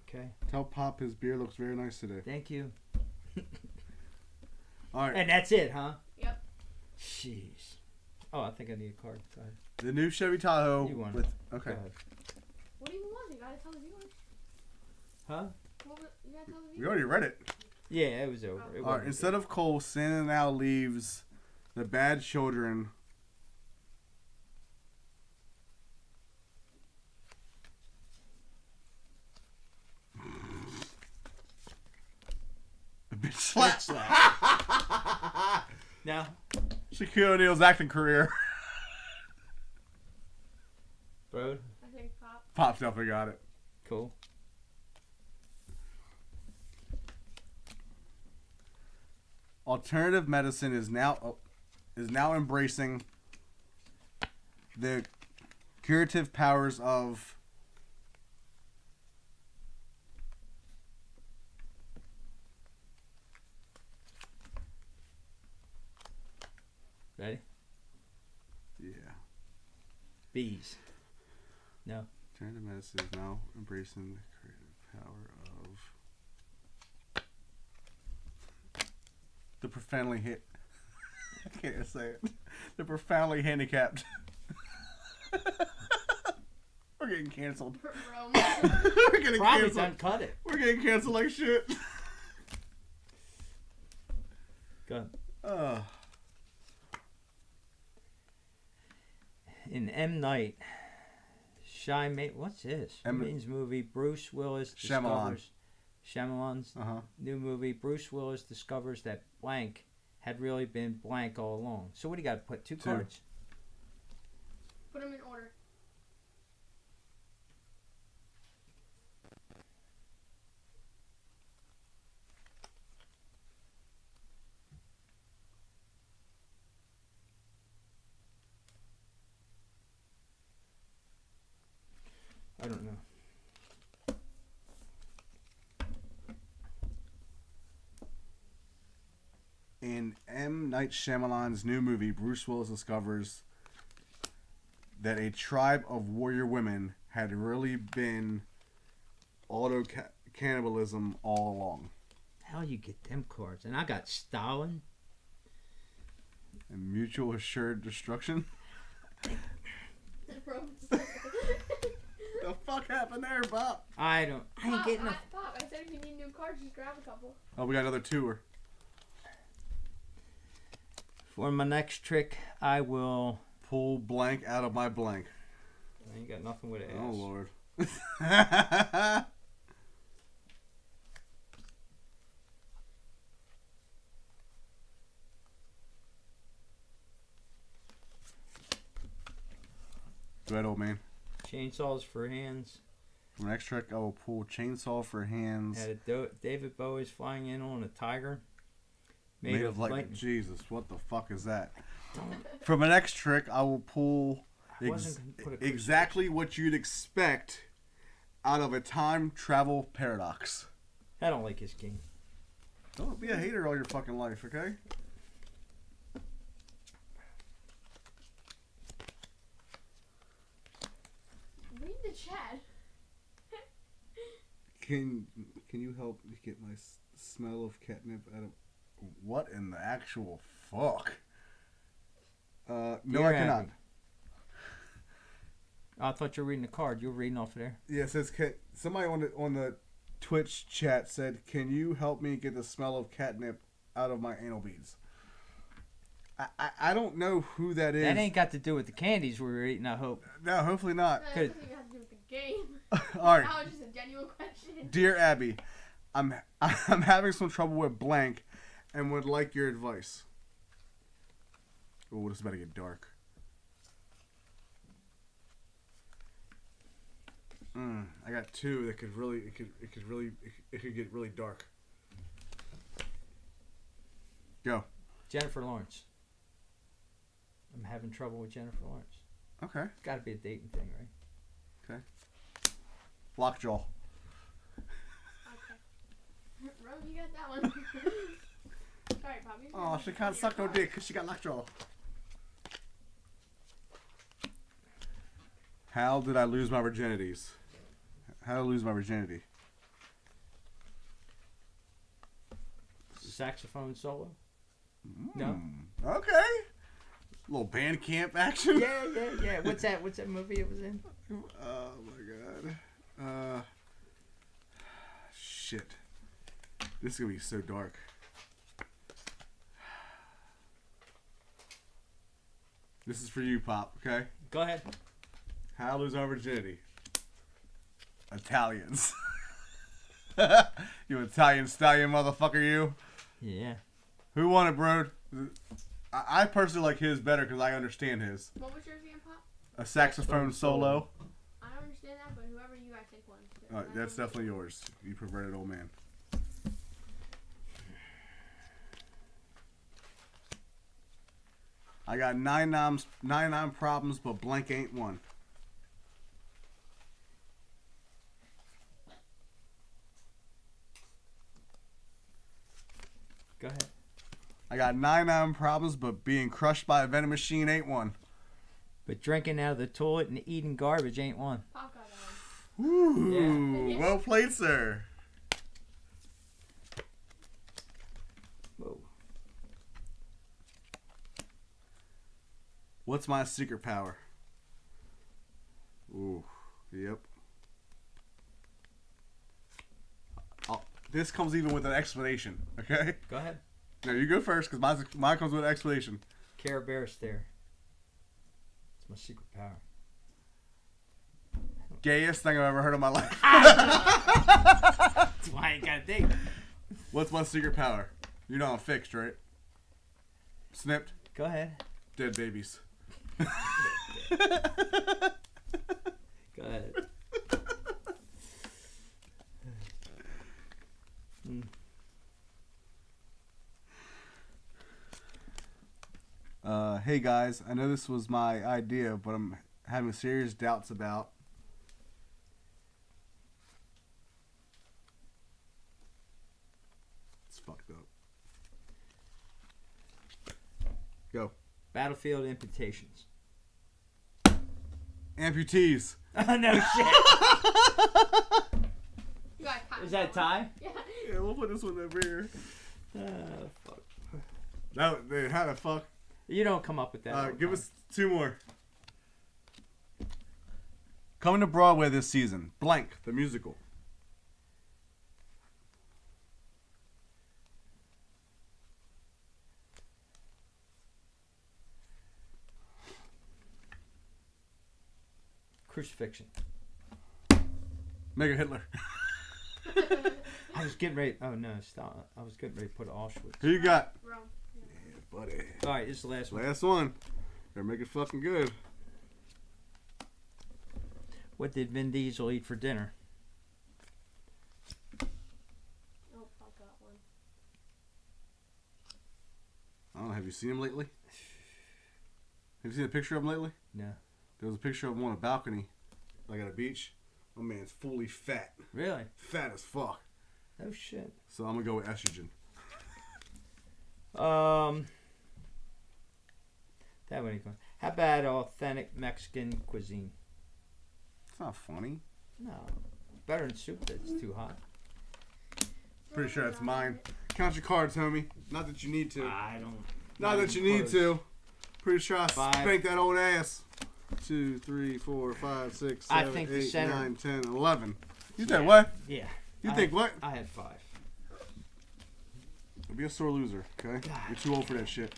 Okay. Tell Pop his beard looks very nice today. Thank you. All right. And that's it, huh? Yep. Jeez. Oh, I think I need a card. Go ahead. The new Chevy Tahoe You won. with Go okay. ahead. What do you want? You gotta tell the viewers. Huh? You gotta tell the We viewers. already read it. Yeah, it was over. It All right. wasn't Instead of Cole, Santa now leaves the bad children. The bitch slap. Now, Shaquille O'Neal's acting career. bro. I think Pop. Pop definitely got it. Cool. Alternative medicine is now embracing the curative powers of Ready? yeah. Bees. No. Alternative medicine is now embracing the creative power of the profoundly hit. I can't say it. The profoundly handicapped. We're getting canceled. Rome. We're getting Probably canceled. done cut it. We're getting canceled like shit. Go ahead. In M. Night Shyamalan, what's this? Shyamalan's movie, Bruce Willis discovers Shyamalan's new movie, Bruce Willis discovers that blank had really been blank all along. So what do you got to put? Two cards? Put them in order. I don't know. In M. Night Shyamalan's new movie, Bruce Willis discovers that a tribe of warrior women had really been cannibalism all along. How you get them cards? And I got Stalin. And mutual assured destruction. Rome. The fuck happened there, Bob? I ain't getting a... Pop, I said if you need new cards, just grab a couple. Oh, we got another tour. For my next trick, I will... Pull blank out of my blank. I ain't got nothing with an Oh, ass. Lord. Go ahead, old man. Chainsaws for hands. For my next trick, I will pull chainsaw for hands. Had a David Bowie's flying in on a tiger. Made of lightning. lightning. Jesus, what the fuck is that? For my next trick, I will pull I wasn't gonna put a exactly what you'd expect out of a time travel paradox. I don't like his game. Don't be a hater all your fucking life, okay? Read the chat. Can you help me get my smell of catnip out of... What in the actual fuck? No, Dear I cannot. Abby. I thought you were reading the card. You were reading off of there. Yeah, it says somebody on the Twitch chat said, "Can you help me get the smell of catnip out of my anal beads?" I don't know who that is. That ain't got to do with the candies we were eating, I hope. No, hopefully not. That Good. doesn't even have to do with the game. All right, That was just a genuine question. dear Abby, I'm having some trouble with blank, and would like your advice. Oh, this is about to get dark. I got two that could really it could get really dark. Go. Jennifer Lawrence. I'm having trouble with Jennifer Lawrence. Okay. It's got to be a dating thing, right? Lockjaw. Okay. Rome, you got that one. Sorry, Poppy. Oh, she can't suck no dick because she got lockjaw. How did I lose my virginities? How did I lose my virginity? Saxophone solo? No. Okay. Little band camp action. Yeah. What's that movie it was in? Oh my god. Shit. This is gonna be so dark. This is for you, Pop, okay? Go ahead. How to lose our virginity. Italians. You Italian stallion motherfucker, you. Yeah. Who won it, bro? I personally like his better because I understand his. What was yours again, Pop? A saxophone solo. I don't understand that, but whoever you, I take one. That's definitely yours. You perverted old man. I got 99 problems, but blank ain't one. Go ahead. I got 99 problems, but being crushed by a vending machine ain't one. But drinking out of the toilet and eating garbage ain't one. Pop got that one. Ooh, Yeah. well played, sir. Whoa. What's my secret power? Ooh, yep. This comes even with an explanation, okay? Go ahead. No, you go first, because mine comes with an explanation. Care Bear stare. It's my secret power. Gayest thing I've ever heard in my life. That's why I ain't got a date. What's my secret power? You know I'm fixed, right? Snipped. Go ahead. Dead babies. Go ahead. Hey guys, I know this was my idea, but I'm having serious doubts about. It's fucked up. Go. Battlefield amputations. Amputees. Oh, no shit. You got a tie. Is that a tie? Yeah. Yeah, we'll put this one over here. Fuck. How the fuck? You don't come up with that. Give us two more. Coming to Broadway this season. Blank, the musical. Crucifixion. Mega Hitler. I was getting ready. Oh no, stop! I was getting ready to put Auschwitz. Who you got? Rome. Yeah, buddy. All right, this is the last one. Last one. Better make it fucking good. What did Vin Diesel eat for dinner? Oh, Pop got one. I don't know. Have you seen him lately? Have you seen a picture of him lately? No. There was a picture of him on a balcony, like at a beach. My man's fully fat. Really? Fat as fuck. Oh shit. So I'm gonna go with estrogen. That one ain't going. How about authentic Mexican cuisine? It's not funny. No, better than soup that's too hot. Pretty sure that's mine. Count your cards, homie. Not that you need to. I don't. Not that you need to. Pretty sure I Five. spanked that old ass. 2, 3, 4, 5, 6, I 7, think the 8, center- 9, 10, 11. You think what? Yeah. You I think had, what? I had 5. You'll be a sore loser, okay? You're too old for that shit.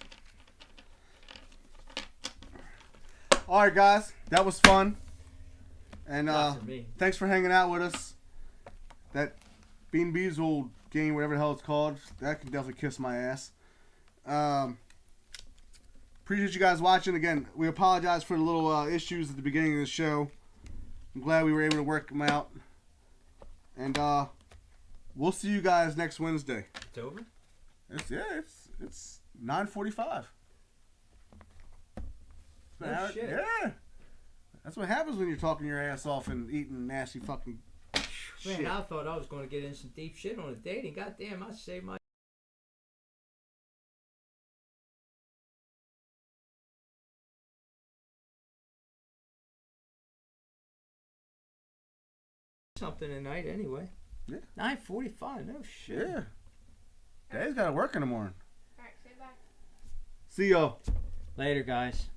Alright, guys. That was fun. And Not for me. thanks for hanging out with us. That Bean Beazle game, whatever the hell it's called, that can definitely kiss my ass. Appreciate you guys watching. Again, we apologize for the little issues at the beginning of the show. I'm glad we were able to work them out. And we'll see you guys next Wednesday. It's over? It's 9:45. Oh, shit. Yeah. That's what happens when you're talking your ass off and eating nasty fucking Man, shit. I thought I was going to get in some deep shit on a dating. Goddamn, I saved my. Something tonight anyway. Yeah. 9:45. No shit. Yeah. Daddy's got to work in the morning. Alright, say bye. See y'all. Later, guys.